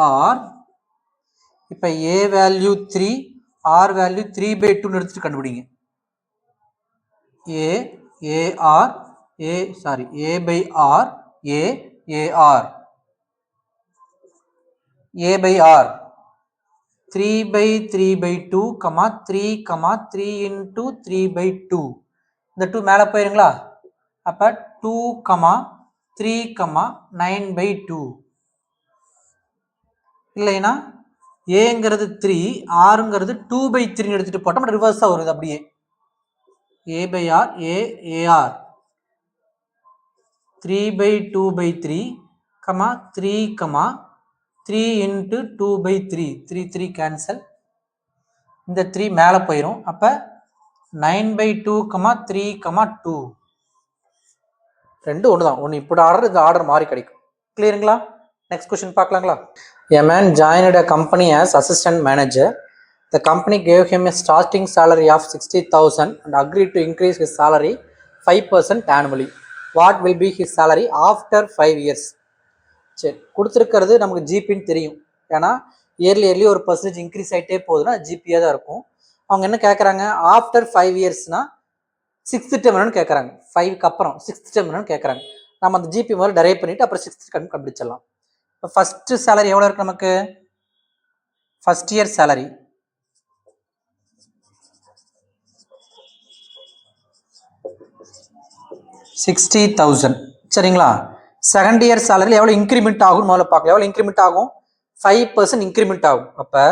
are, இப்போ a வேல்யூ 3, r வேல்யூ 3/2 எடுத்துட்டு கண்டுபிடிங்க. a/r a/r 3/3/2, 3 into 3/2. இந்த 2 மேலே போயிருங்களா? அப்போ 2, 3, 9/2. இல்லைன்னா ஏங்கிறது 3, ஆறுங்கிறது 2/3 எடுத்துட்டு போட்டோம். ரிவர்ஸாக வருது அப்படியே. a/r a/ar 3/2/3, 3 into 2/3. 3 கேன்சல். இந்த 3 மேலே போயிடும். அப்போ 9/2, 3, 2. ரெண்டு ஒன்று தான். ஒன்று இப்படி ஆர்டர், இந்த ஆர்டர் மாறி கிடைக்கும். கிளியருங்களா? நெக்ஸ்ட் கொஸ்டின் பார்க்கலாங்களா? A man joined a company as assistant manager. The company gave him a starting salary of 60,000 and agreed to increase his salary 5% annually. What will be his salary after 5 years? சரி, கொடுத்துருக்கிறது நமக்கு ஜிபின்னு தெரியும். ஏன்னா இயர்லி ஒரு பர்சன்டேஜ் இன்க்ரீஸ் ஆகிட்டே போகுதுன்னா ஜிபியாக தான் இருக்கும். அவங்க என்ன கேட்குறாங்க? ஆஃப்டர் 5 இயர்ஸ்னா 6th term என்னன்னு கேட்குறாங்க. 5க்கு அப்புறம் 6th term என்னன்னு கேட்குறாங்க. நம்ம அந்த ஜிபி முதல்ல டெரைவ் பண்ணிவிட்டு அப்புறம் 6th கண்டுபிடிச்சிடலாம். இப்போ ஃபஸ்ட்டு சேலரி எவ்வளோ இருக்குது நமக்கு? First year salary 60,000. சரிங்களா? செகண்ட் இயர் சேலரியில் எவ்வளோ இன்க்ரிமெண்ட் ஆகும்னு முதல்ல பார்க்கலாம். எவ்வளோ இன்க்ரிமெண்ட் ஆகும்? 5% இன்க்ரிமெண்ட் ஆகும். அப்போ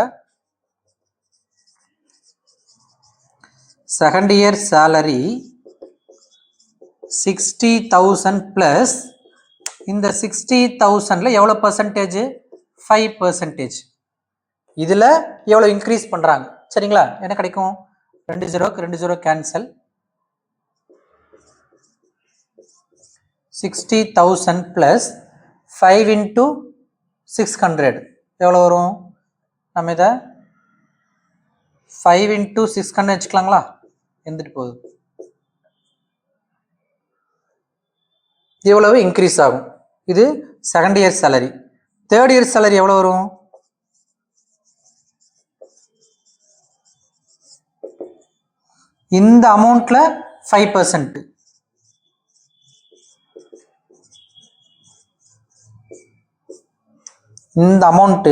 செகண்ட் இயர் சேலரி 60,000 ப்ளஸ் இந்த 60,000ல எவ்வளோ பர்சன்டேஜ்? 5%. இதில் எவ்வளோ இன்க்ரீஸ் பண்ணுறாங்க? சரிங்களா? என்ன கிடைக்கும்? 2 0 கேன்சல். 60,000 ப்ளஸ் 5 into 600 எவ்வளோ வரும்? நம்ம இதை 5 into 600 வச்சுக்கலாங்களா? இருந்துட்டு போகுது. எவ்வளவு இன்க்ரீஸ் ஆகும்? இது second year salary. Third year salary எவ்வளோ வரும்? இந்த அமௌண்ட்ல 5%. இந்த அமௌண்ட்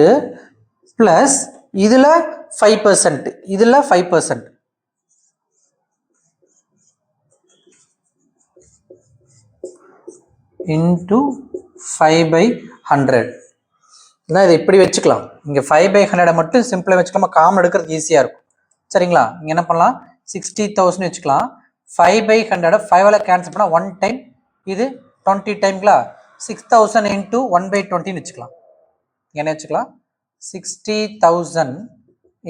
பிளஸ் இதுல 5%, இதுல 5%. into 5/100. இதை இப்படி வச்சுக்கலாம். இங்க 5/100 மட்டும் சிம்பிளா வச்சுக்கலாமா, காமன் எடுக்கிறது ஈஸியா இருக்கும். சரிங்களா? இங்க என்ன பண்ணலாம், 60,000 வச்சுக்கலாம். 5/100 5ல கேன்சல் பண்ணா 1 டைம், இது 20 டைம்ங்களா, 6000 into 1/20 வச்சுக்கலாம். என்ன வச்சுக்கலாம், 60,000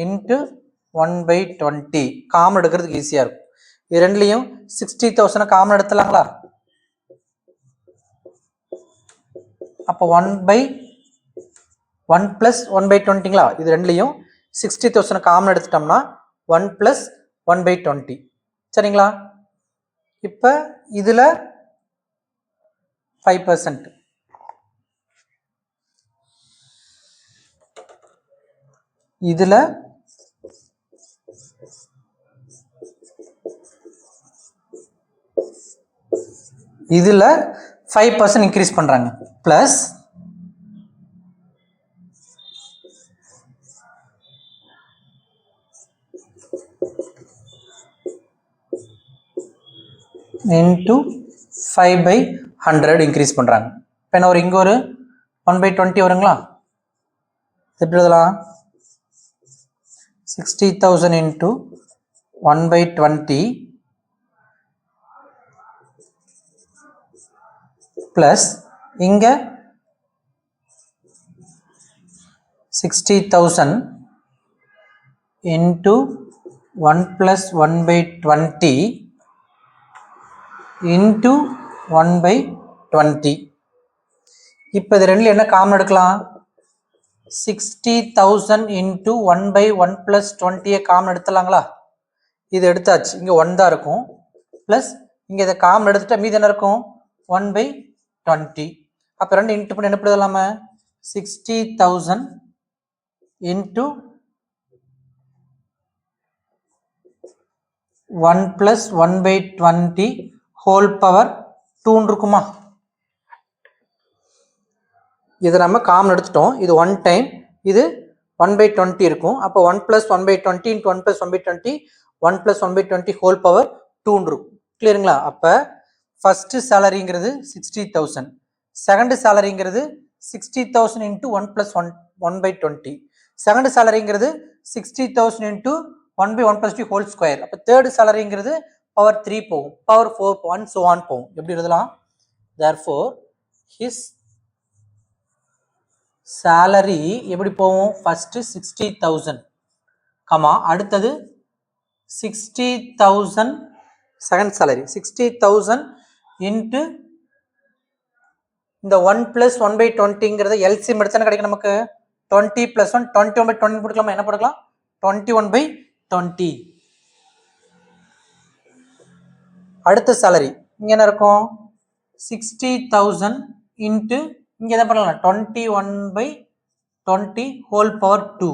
into 1/20. காமன் எடுக்கிறதுக்கு ஈஸியா இருக்கும். இது ரெண்டுலயும் 60,000 காமன் எடுத்துலாங்களா? அப்போ 1/1 plus 1/20ங்களா? இது ரெண்டுலையும் 60,000 காமன் எடுத்துட்டோம்னா 1 plus 1/20. சரிங்களா? இப்போ இதுல 5%, இதுல இதுல 5% இன்க்ரீஸ் பண்றாங்க. பிளஸ் into 5/100 இன்க்ரீஸ் பண்றாங்க. இப்போ என்ன ஒரு இங்க ஒரு 1/20 வருங்களா? எப்படி எழுதலாம், 60,000 into 1/20 பிளஸ் இங்க 60,000 into 1 plus 1/20 into 1/20. இப்போ இது ரெண்டுல என்ன காமன் எடுக்கலாம், 60,000 into 1/1 plus 20 காமன் எடுத்துலாங்களா? இது எடுத்தாச்சு, இங்க 1 தான் இருக்கும். பிளஸ் இங்க இதை காமன் எடுத்துட்டா மீது என்ன இருக்கும், 1/20. அப்ப ரெண்டு இன்ட்டு பண்ணி என்ன எழுதலாமா, 60,000 into 1 plus 1/20 whole power 2 இருக்குமா? இதை நம்ம காமன் எடுத்துட்டோம். இது 1 டைம், இது 1/20 இருக்கும். அப்போ 1 plus 1/20 into 1 plus 1/20 1 plus 1/20 whole power 2 இருக்கும். கிளியருங்களா? அப்ப ஃபர்ஸ்ட் சேலரிங்கிறது 60,000, செகண்ட் சேலரிங்கிறது 60,000 into 1 plus 1/20, செகண்ட் சேலரிங்கிறது 60,000 into 1/1 plus 2 whole square. அப்ப தேர்ட் சேலரிங்கிறது பவர் 3 போகும், பவர் 4 1 so on போகும். எப்படி எழுதலாம், therefore his salary எப்படி போகும், ஃபர்ஸ்ட் 60,000 கமா அடுத்தது 60,000 செகண்ட் சேலரி 60,000 into இந்த 1 plus 1/20ங்கிறது எல்சிஎம் எடுத்தா கிடைக்கும் நமக்கு 20 plus 1 21/20 போட்டுக்கலாமா? என்ன போட்டுக்கலாம், 21/20. அடுத்த சேலரி இங்க என்ன இருக்கும், 60,000 into இங்க என்ன பண்ணலாம், 21/20 whole power 2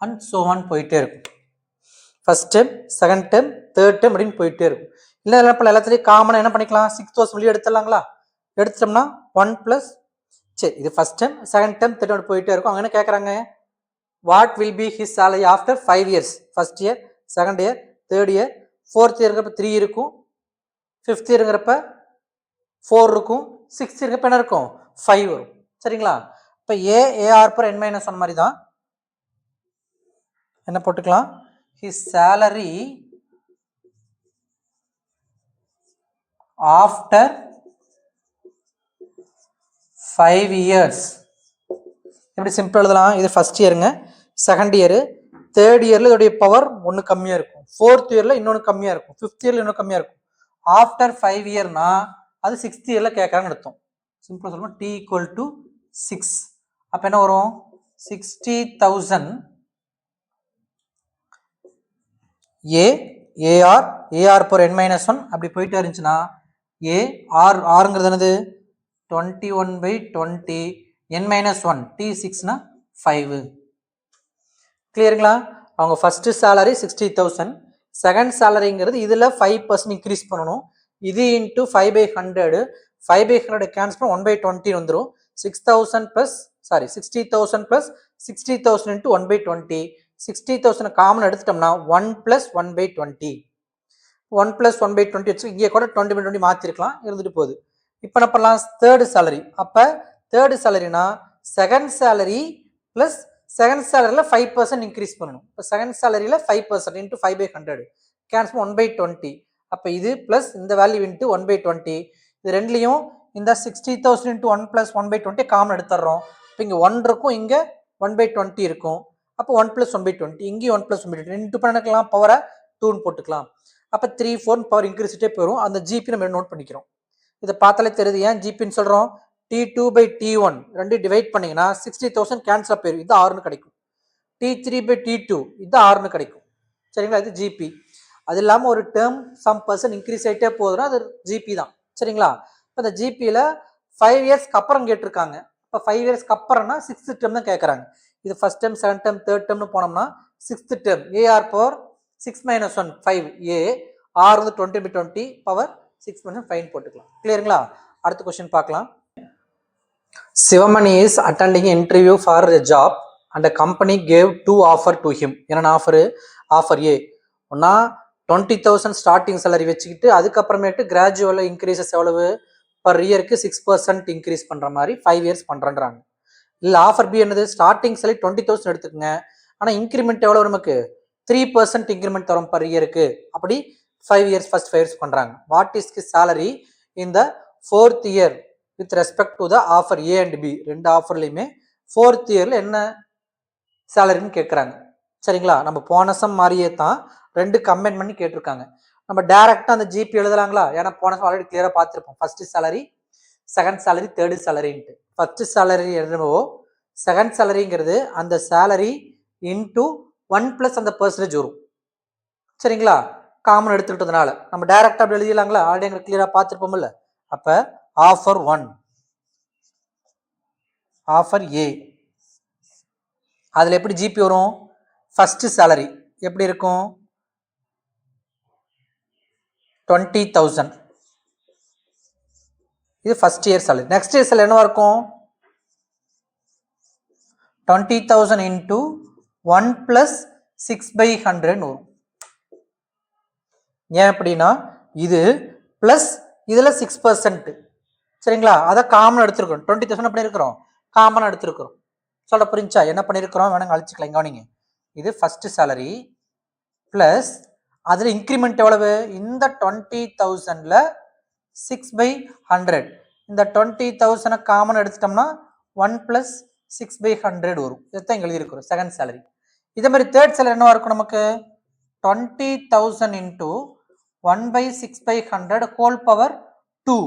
and so on போயிட்டே இருக்கும். First term, second term, third term அப்படின்னு போயிட்டே இருக்கும். இல்லை என்ன பண்ணலாம், எல்லாத்துலேயும் காமனாக என்ன பண்ணிக்கலாம், 6,000 வெளியே எடுத்துடலாங்களா? எடுத்துட்டோம்னா 1 plus, சரி இது first term, second term, third term போயிட்டே இருக்கும். அவங்க என்ன கேட்குறாங்க, what will be his salary after 5 years? First year, second year, third year, fourth இயருங்கிறப்ப 3 இருக்கும், ஃபிஃப்த் இயருங்கிறப்ப 4 இருக்கும், சிக்ஸ்த் இயருங்கிறப்ப என்ன இருக்கும், 5 வரும். சரிங்களா? இப்போ ஏஆர் பர் n-1 மாதிரி தான் என்ன போட்டுக்கலாம், his salary after 5 years. எப்படி சிம்பிள் எழுதலாம், இது ஃபர்ஸ்ட் இயருங்க, செகண்ட் இயரு, தேர்ட் இயர்ல இதோடைய பவர் ஒன்று கம்மியா இருக்கும், ஃபோர்த் இயர்ல இன்னொன்று கம்மியா இருக்கும், ஃபிஃப்த் இயர்ல இன்னொன்று கம்மியா இருக்கும். ஆஃப்டர் 5 இயர்னா அது சிக்ஸ்த் இயர்ல கேட்கறான்னு அர்த்தம். சிம்பிளா சொல்லணும், t equal to 6. அப்ப என்ன வரும், 60,000 ஏஆர் per n-1 அப்படி போயிட்டே இருந்துச்சுன்னா ஆருங்கிறது என்னது 21/20 n-1 t6னா 5. கிளியருங்களா? அவங்க ஃபர்ஸ்ட் சேலரி 60,000, செகண்ட் சேலரிங்கிறது இதில் 5% இன்க்ரீஸ் பண்ணணும். இது இன்ட்டு 5/100 5/100 கேன்சல் பண்ண 1/20 வந்துடும். 6,000 ப்ளஸ் 60,000 ப்ளஸ் 60,000 இன்ட்டு 1/20 60,000 காமன் எடுத்துட்டோம்னா 1 + 1/20 1 + 1/20 வச்சு இங்கே கூட 20/20 மாற்றிருக்கலாம், இருந்துட்டு போகுது. இப்போ என்ன பண்ணலாம், தேர்டு சேலரி. அப்போ தேர்டு சேலரினா செகண்ட் சேலரி ப்ளஸ் செகண்ட் சேலரியில் 5% இன்க்ரீஸ் பண்ணணும். இப்போ செகண்ட் சேலரியில் 5% இன்ட்டு 5/100 கேன்சல் 1/20. அப்போ இது ப்ளஸ் இந்த வேல்யூ இன்ட்டு 1/20. இது ரெண்டுலையும் இந்த 60,000 இன்ட்டு 1 + 1/20 காமன் எடுத்துடுறோம். இப்போ இங்கே 1 இருக்கும், இங்கே 1/20 இருக்கும். அப்போ 1 + 1/20 இங்கேயும் 1 + 1/20 இன்ட்டு பண்ணிக்கலாம், பவரை 2ன்னு போட்டுக்கலாம். அப்போ 3 4 பவர் இன்க்ரீஸ்ட்டே போயிடும். அந்த ஜிபி நம்ம நோட் பண்ணிக்கிறோம். இதை பார்த்தாலே தெரியுது ஏன் ஜிபின்னு சொல்கிறோம். T2/T1 ரெண்டு டிவைட் பண்ணிங்கன்னா 60,000 கேன்சல் போயிடும், இது 6ன்னு கிடைக்கும். T3/T2 இது 6ன்னு கிடைக்கும். சரிங்களா, இது ஜிபி. அது இல்லாமல் ஒரு டேர்ம் சம் பர்சன்ட் இன்க்ரீஸ் ஆகிட்டே போகுதுன்னா அது ஜிபி தான். சரிங்களா, இப்போ இந்த ஜிபியில் 5 இயர்ஸ்க்கு அப்புறம் கேட்டிருக்காங்க. இப்போ 5 இயர்ஸ்க்கு அப்புறம்னா 6th டேர்ம் தான் கேட்குறாங்க. இது first term, second term, third டேர்ம்னு போனோம்னா 6th term AR power 6 - 1 5A R வந்து 20/20 பவர் 6 - 5 போட்டுக்கலாம். கிளியருங்களா? அடுத்த கொஸ்டின் பார்க்கலாம். Sivaman is attending an interview for a job and the company gave 2 offers to him. என்ன ஆஃபர்? ஆஃபர் A ஒன்னா 20,000 ஸ்டார்டிங் சேலரி வச்சுக்கிட்டு அதுக்கப்புறமேட்டு கிராஜுவலாக இன்க்ரீசஸ் எவ்வளவு பர் இயருக்கு 6% இன்க்ரீஸ் பண்ணுற மாதிரி 5 இயர்ஸ் பண்ணுறன்றாங்க. இல்லை ஆஃபர் பி என்னது, ஸ்டார்டிங் சேலரி 20,000 எடுத்துக்கங்க, ஆனால் இன்க்ரிமெண்ட் எவ்வளோ நமக்கு 3% இன்க்ரிமெண்ட் தரும் பர் இயருக்கு. அப்படி 5 இயர்ஸ் ஃபர்ஸ்ட் 5 இயர்ஸ் பண்ணுறாங்க. What is the salary in the 4th year with respect to the offer A and B? ரெண்டு ஆஃபர்லையுமே 4th இயரில் என்ன சேலரின்னு கேட்குறாங்க. சரிங்களா, நம்ம போன சம் மாதிரியே தான் ரெண்டு கம்பைன் பண்ணி கேட்டிருக்காங்க. நம்ம டேரெக்டாக அந்த ஜிபி எழுதலாங்களா? ஏன்னா போன சம் ஆல்ரெடி கிளியராக பார்த்துருப்போம். First salary, second salary, third சேலரின்ட்டு. ஃபர்ஸ்ட் சேலரி எழுதுவோ, செகண்ட் சேலரிங்கிறது அந்த சேலரி இன்டூ 1 + அந்த பர்சன்டேஜ் வரும். சரிங்களா, காமன் எடுத்துக்கிட்டதுனால நம்ம டேரெக்டாக அப்படி எழுதிடலாங்களா? ஆல்ரெடி எங்களுக்கு கிளியராக பார்த்துருப்போம்ல. அப்போ ஆஃபர் 1 ஆஃபர் ஏ, அதில் எப்படி ஜிபி வரும்? ஃபர்ஸ்ட் சேலரி எப்படி இருக்கும்? 20,000. இது first year salary. Next year salary என்னவா இருக்கும்? 20,000 இன்டூ 1 + 6/100 வரும். ஏன் அப்படின்னா இது பிளஸ் இதில் 6%. சரிங்களா, அதை காமன் எடுத்துருக்கோம். 20,000 எப்படி இருக்கிறோம்? காமன் எடுத்துருக்கிறோம். சொல்ல புரிஞ்சா? என்ன பண்ணியிருக்கிறோம் வேணாங்க அழிச்சிக்கலாம். கவனிங்க, இது ஃபர்ஸ்ட் சேலரி ப்ளஸ் அதில் இன்க்ரிமெண்ட் எவ்வளவு? இந்த 20,000ல் 6/100. இந்த 20,000 காமன் எடுத்துட்டோம்னா 1 + 6/100 வரும். இதைத்தான் இங்கே எழுதியிருக்கிறோம் செகண்ட் சேலரி. இதே மாதிரி தேர்ட் சேலரி என்னவா இருக்கும் நமக்கு? 20,000 இன்டூ 1/6/100 ஹோல் பவர் 2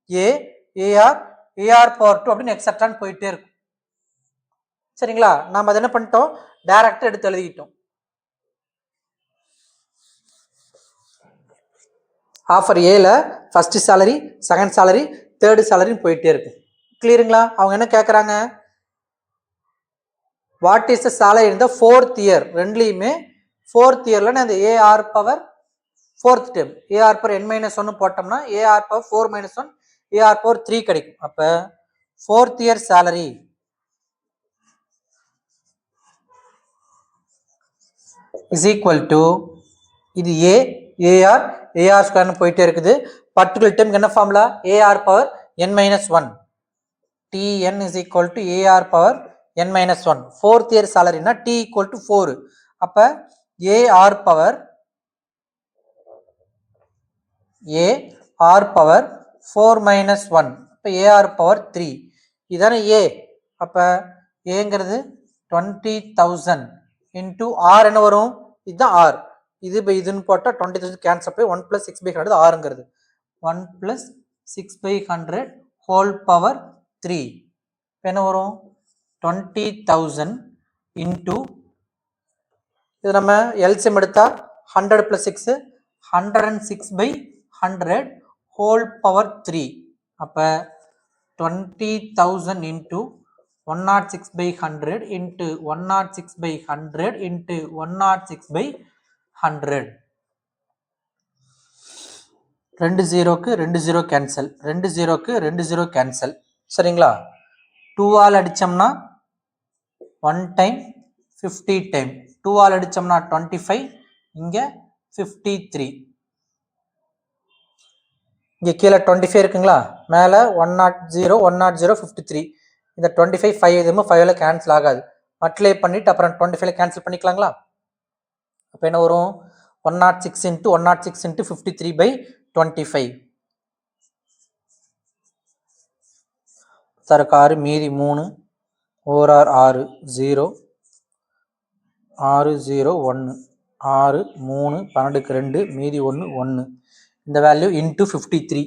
ஏ ஏஆர் ஏஆர் பவர் 2 அப்படின்னு எக்ஸட்ரான்னு போயிட்டே இருக்கும். சரிங்களா, நாம் அதை என்ன பண்ணிட்டோம்? டைரக்டாக எடுத்து எழுதிக்கிட்டோம். ஆஃபர் ஏல first salary, second salary, third சேலரின்னு போயிட்டே இருக்கு. கிளியருங்களா? அவங்க என்ன கேட்குறாங்க? What is the salary in the 4th year? ரெண்டுலையுமே 4th இயரில் அந்த AR power 4th term AR power n-1 போட்டோம்னா ஏஆர் பவர் 4 - 1 ஏஆர் பவர் 3 கிடைக்கும். அப்போ 4th year salary is equal to இது ஏ ஏஆர் ஏஆர் ஸ்கொயர்னு போயிட்டே இருக்குது. பர்டிகுலர் டைம் என்ன formula? AR power n-1 tn is equal to AR power n-1. 4th year சேலரினா t ஈக்குவல் டு 4. அப்போ ஏஆர் பவர் 4 - 1. இப்போ ஏஆர் பவர் 3 இதானே ஏ. அப்போ ஏங்கிறது 20,000 இன்டூ ஆர் என்ன வரும்? இதுதான் ஆர். இது இப்போ இதுன்னு போட்டால் 20,000 கேன்சல் போய் 1 + 6/100 ஆறுங்கிறது 1 + 6/100 ஹோல் பவர் 3. இப்போ என்ன வரும்? 20,000 இன்டூ இது நம்ம எல்சிஎம் எடுத்தால் 100 + 6 106/100 ஹோல் பவர் 3. அப்போ 20,000 இன்டூ 106/100 இன்ட்டு 106/100 இன்ட்டு 106/100 ரெண்டு ஜீரோக்கு ரெண்டு ஜீரோ கேன்சல், ரெண்டு ஜீரோக்கு ரெண்டு ஜீரோ கேன்சல். சரிங்களா? 2 ஆல் அடித்தோம்னா 1 டைம் 50 டைம், 2 ஆல் அடித்தோம்னா 25, இங்கே 53. இங்கே கீழே 25 இருக்குங்களா, மேலே 100 100 53. இந்த 25 5 இதுவும் 5ல் கேன்சல் ஆகாது. மல்டிப்ளை பண்ணிவிட்டு அப்புறம் 25ல் கேன்சல் பண்ணிக்கலாங்களா? அப்போ என்ன வரும்? 106 into 106 into 53/25. சருக்கு 6 மீதி 3, ஓர் 6 0, 6 0 1, 6 3 12க்கு 2 மீதி 1 1. இந்த வேல்யூ இன்ட்டு 53.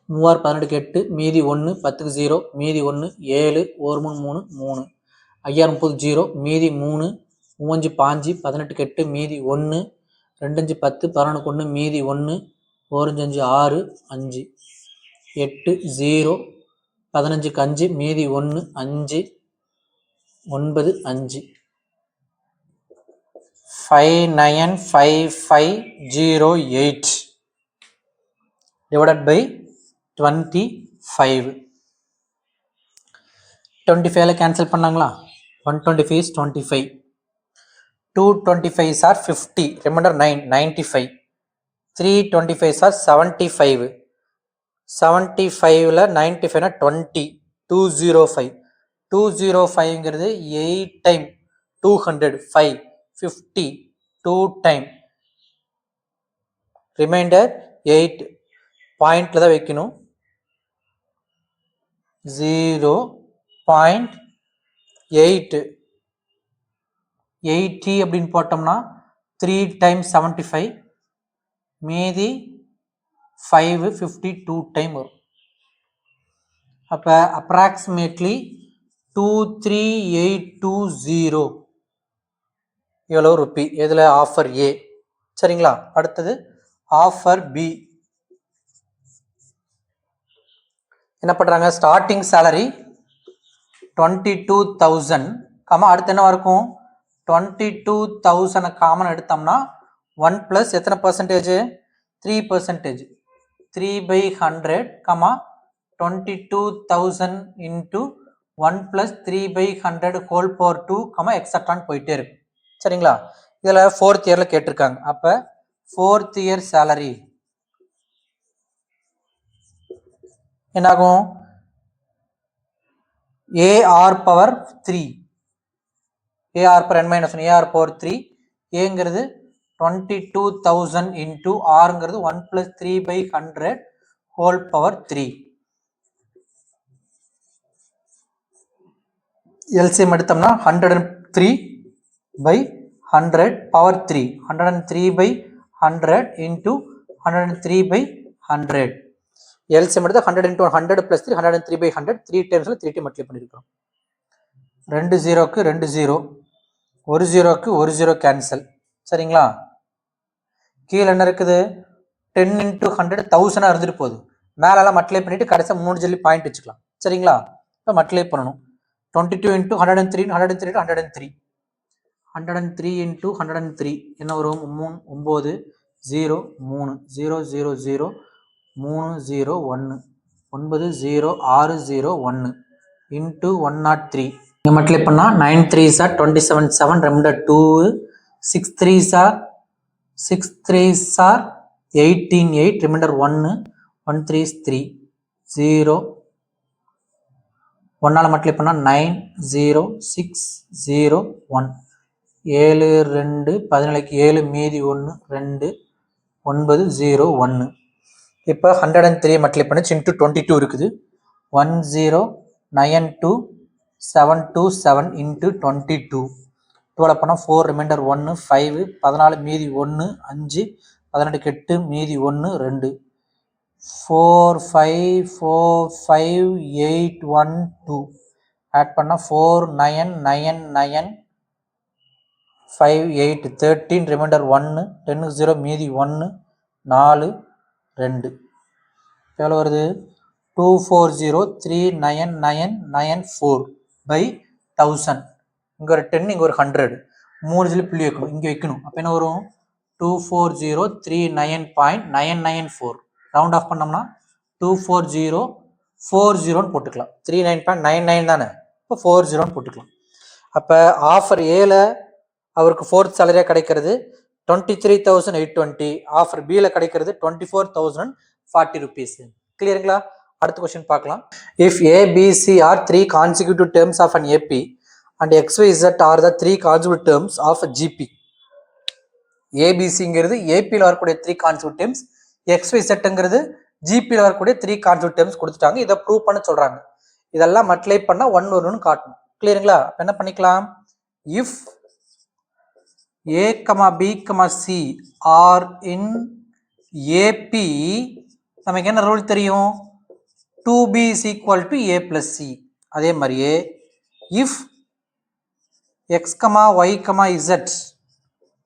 3 12க்கு 8 மீதி 1 10க்கு 0 மீதி 1 7 1 3 3 5 30 0 மீதி 3 3 5 18க்கு 8 மீதி 1 2 5 10 11க்கு 1 மீதி 1 1 5 6 5 8 0 15க்கு 5 மீதி 1 5 9 5 595508 divided by 25. 25ல கேன்சல் பண்ணாங்களா? 125 is 25. 2 25s are 50. Remember 9 95. 3 25s are 75. 75ல 95னா 20. 205. 205ங்கிறது 8 டைம் 200 5 50 2 டைம். ரிமைண்டர் 8 பாயிண்ட்ல தான் வைக்கணும். 0.8 80 அப்படின்னு போட்டோம்னா 3 times 75 மீதி 5 52 டைம் வரும். அப்போ அப்ராக்சிமேட்லி 23820 எவ்வளோ ருப்பி? இதில் ஆஃபர் ஏ. சரிங்களா? அடுத்தது ஆஃபர் பி. என்ன பண்ணுறாங்க? ஸ்டார்டிங் சேலரி 22,000, அடுத்து என்ன இருக்கும்? 22,000 காமன் எடுத்தோம்னா 1 + எத்தனை பர்சன்டேஜ்? 3%. 3/100, 22,000 into 1 + 3/100 whole power 2, எக்ஸட்ரான்னு போயிட்டே இருக்கு. சரிங்களா? இதில் 4th இயரில் கேட்டிருக்காங்க. அப்போ 4th இயர் சேலரி என்னாகும்? AR power 3, AR power n minus 1, AR power 3. ஏங்கிறது 22,000 into Rங்கிறது 1 + 3/100 whole power 3. LCM எடுத்தோம்னா 103/100 power 3. 103/100 into 103/100. LCM எடுத்து 100 into 100 + 3 103/100. 3 டைம்ஸில் 3 டைம் மல்டிப்ளை பண்ணியிருக்கிறோம். 2 0க்கு 2 0, 1 0க்கு 1 0 கேன்சல். சரிங்களா? கீழே என்ன இருக்குது? 10 into 100 1000 இருந்துட்டு போகுது. மேலெல்லாம் மல்டிப்ளை பண்ணிட்டு கடைசியாக 3 சொல்லி பாயிண்ட் வச்சுக்கலாம். சரிங்களா? இப்போ மல்டிப்ளை பண்ணணும். 22 into 103 103 103 103 into 103 என்ன வரும்? 9 0 3 0 0 0 3 0 1 9 0 6 0 1 into 103. இங்கே மல்டிப்ளை பண்ணால் 9 3s are 27 7, remainder 2, 6 3s are 18 8, remainder 1 1 3 is 3 0. 1ஆல் மல்டிப்ளை பண்ணால் 9 0 6 0 1 7 2 17க்கு 7 மீதி 1 2 9 0 1. இப்போ 103 மல்டிப்ளை பண்ணி இன்ட்டு 22 இருக்குது. 1092727 into 22. 12 பண்ணால் 4, ரிமைண்டர் 1 5, 14 மீதி 1 5, 18க்கு 8 மீதி 1 2 4 5 4 5 8 1 2. ஆட் பண்ணால் 4 9 9 9 5 8 13, ரிமைண்டர் 1 10க்கு 0 மீதி 1 4 2. எவ்வளோ வருது? 240,39994/1000. இங்கே ஒரு 10, இங்கே ஒரு 100. 3 சொல்லி புள்ளி வைக்கணும், இங்கே வைக்கணும். அப்போ என்ன வரும்? 24039.994 ரவுண்ட் ஆஃப் பண்ணோம்னா 24040 போட்டுக்கலாம். 39.99 தானே, இப்போ 40 போட்டுக்கலாம். அப்போ ஆஃபர் ஏல அவருக்கு ஃபோர்த் சேலரியாக கிடைக்கிறது 23,820, ஆஃபர் பியில் கிடைக்கிறது 24,040 rupees. கிளியருங்களா? அடுத்த கொஸ்டின் பார்க்கலாம். If ABC are 3 consecutive terms of an AP and XYZ are the 3 consecutive terms of GP. ஏபிசிங்கிறது ஏபியில் வரக்கூடிய 3 consecutive terms, XYZங்கிறது ஜிபியில் வரக்கூடிய 3 consecutive terms கொடுத்துட்டாங்க. இதை ப்ரூவ் பண்ண சொல்றாங்க. இதெல்லாம் மல்டிப்ளை பண்ணா 1 வரும்னு காட்டணும். கிளியருங்களா? என்ன பண்ணிக்கலாம்? If A, B, C are in AP, நமக்கு என்ன ரூல் தெரியும்? 2B is equal to A plus C. அதே மாதிரியே if X, Y, Z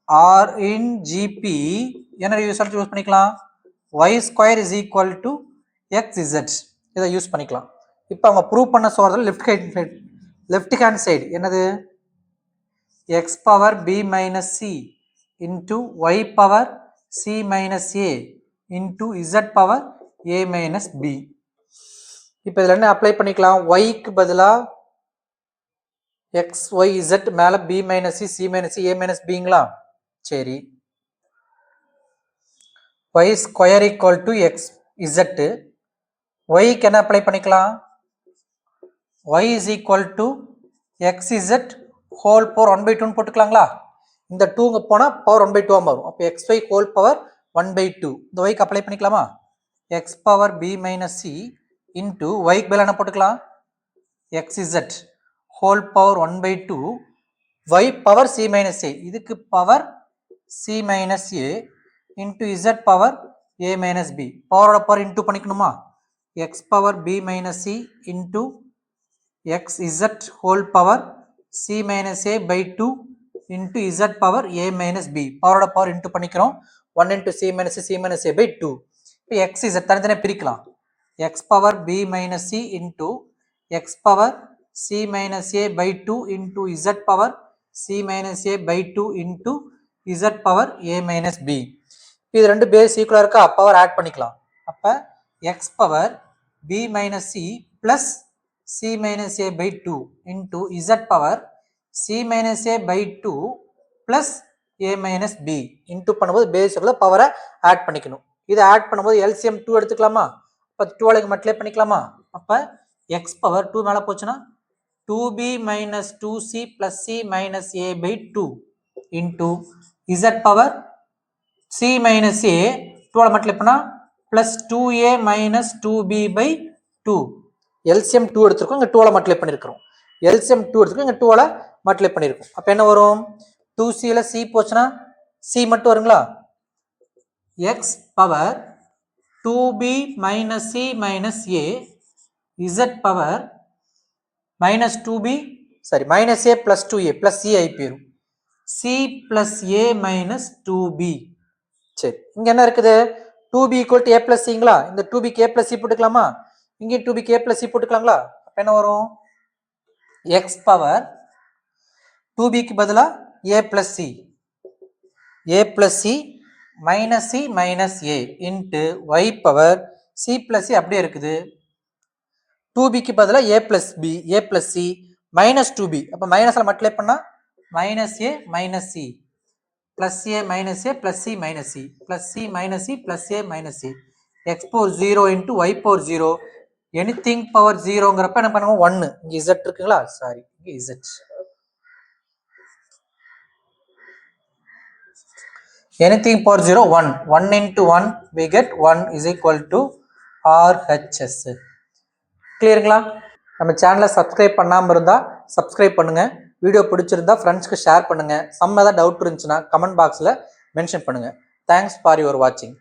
are in GP, என்ன ரிசல்ட் யூஸ் பண்ணிக்கலாம்? Y square is equal to XZ. இதை யூஸ் பண்ணிக்கலாம். இப்போ அவங்க ப்ரூவ் பண்ண சொல்றது லெஃப்ட் ஹேண்ட் சைடு என்னது? X power B minus C into Y power C minus A into Z power A minus B. இப்போ இதில் என்ன அப்ளை பண்ணிக்கலாம்? Yக்கு பதிலாக X, Y, Z மேலே B minus C, C minus C, A minus Bங்களா? சரி. Y square equal to X, Z. Yக்கு என்ன அப்ளை பண்ணிக்கலாம்? Y is equal to XZ whole power 1/2 போட்டுக்கலாங்களா? இந்த 2 போனா பவர் 1/2 வரும். அப்போ XY whole power 1/2. இந்த Yக்கு அப்ளை பண்ணிக்கலாமா? X power B minus C into Yக்கு பதிலா என்ன போட்டுக்கலாம்? XZ whole power 1/2 Y power C minus A, இதுக்கு பவர் C minus A into Z power A minus B. பவரோட பவர் இன்டூ பண்ணிக்கணுமா? X power B minus C into XZ whole power C minus A by 2 into Z power A minus B. பவரோட பவர் இன்டூ பண்ணிக்கிறோம். 1 into C minus C minus A by 2. இப்போ XZ தனித்தனியாக பிரிக்கலாம். X power B minus C into X power C minus A by 2 into Z power C minus A by 2 into Z power A minus B. இது ரெண்டு பேஸ் ஈக்குவலாக இருக்கா? பவர் ஆட் பண்ணிக்கலாம். அப்போ X power B minus C plus C minus A by 2 into Z power C minus A by 2 plus A minus B into பண்ணும்போது பேஸில் பவரை ஆட் பண்ணிக்கணும். இதை ஆட் பண்ணும்போது LCM 2 எடுத்துக்கலாமா? இப்போ 12க்கு மல்டிப்ளை பண்ணிக்கலாமா? அப்போ X பவர் 2 மேலே போச்சுன்னா 2B minus 2C plus C minus A by 2 into Z power C minus A 12 multiply பண்ணால் plus 2A minus 2B by 2. LCM 2 எடுத்துருக்கோம், இங்கே 2 மல்டிப்ளை பண்ணியிருக்கிறோம். LCM 2 எடுத்துருக்கோம், இங்கே 2 மல்டிப்ளை பண்ணியிருக்கோம். அப்போ என்ன வரும்? 2Cயில் C போச்சுன்னா C மட்டும் வருங்களா? X power 2B minus C minus A Z power minus 2B minus A plus 2A plus C ஆகி போயிடும். C plus A minus 2B. சரி, இங்கே என்ன இருக்குது? 2B equal to A plus Cங்களா? இந்த 2Bக்கு A plus C போட்டுக்கலாமா? இங்கே 2Bக்கு A plus C போட்டுக்கலாங்களா? அப்போ என்ன வரும்? X பவர் 2Bக்கு பதிலாக A plus C, A plus C minus C minus A into Y power C plus C அப்படியே இருக்குது. 2Bக்கு பதிலாக A plus B, A plus C minus 2B. அப்போ மைனஸில் மல்டிப்ளை பண்ணால் minus A minus C plus A minus A plus C minus C plus C minus C plus A minus C. X power 0 into Y power 0. anything power 0ங்கிறப்ப என்ன பண்ணுங்க? 1. இங்கே Z இருக்குங்களா? சாரி, இங்கே Z. anything power 0 1. 1 into 1 we get 1 is equal to RHS. கிளியருங்களா? நம்ம சேனலை சப்ஸ்கிரைப் பண்ணாமல் இருந்தால் சப்ஸ்கிரைப் பண்ணுங்கள். வீடியோ பிடிச்சிருந்தா ஃப்ரெண்ட்ஸ்க்கு ஷேர் பண்ணுங்கள். சம் ஏதாவது டவுட் இருந்துச்சுன்னா கமெண்ட் பாக்ஸில் மென்ஷன் பண்ணுங்கள். தேங்க்ஸ் ஃபார் யுவர் வாட்சிங்.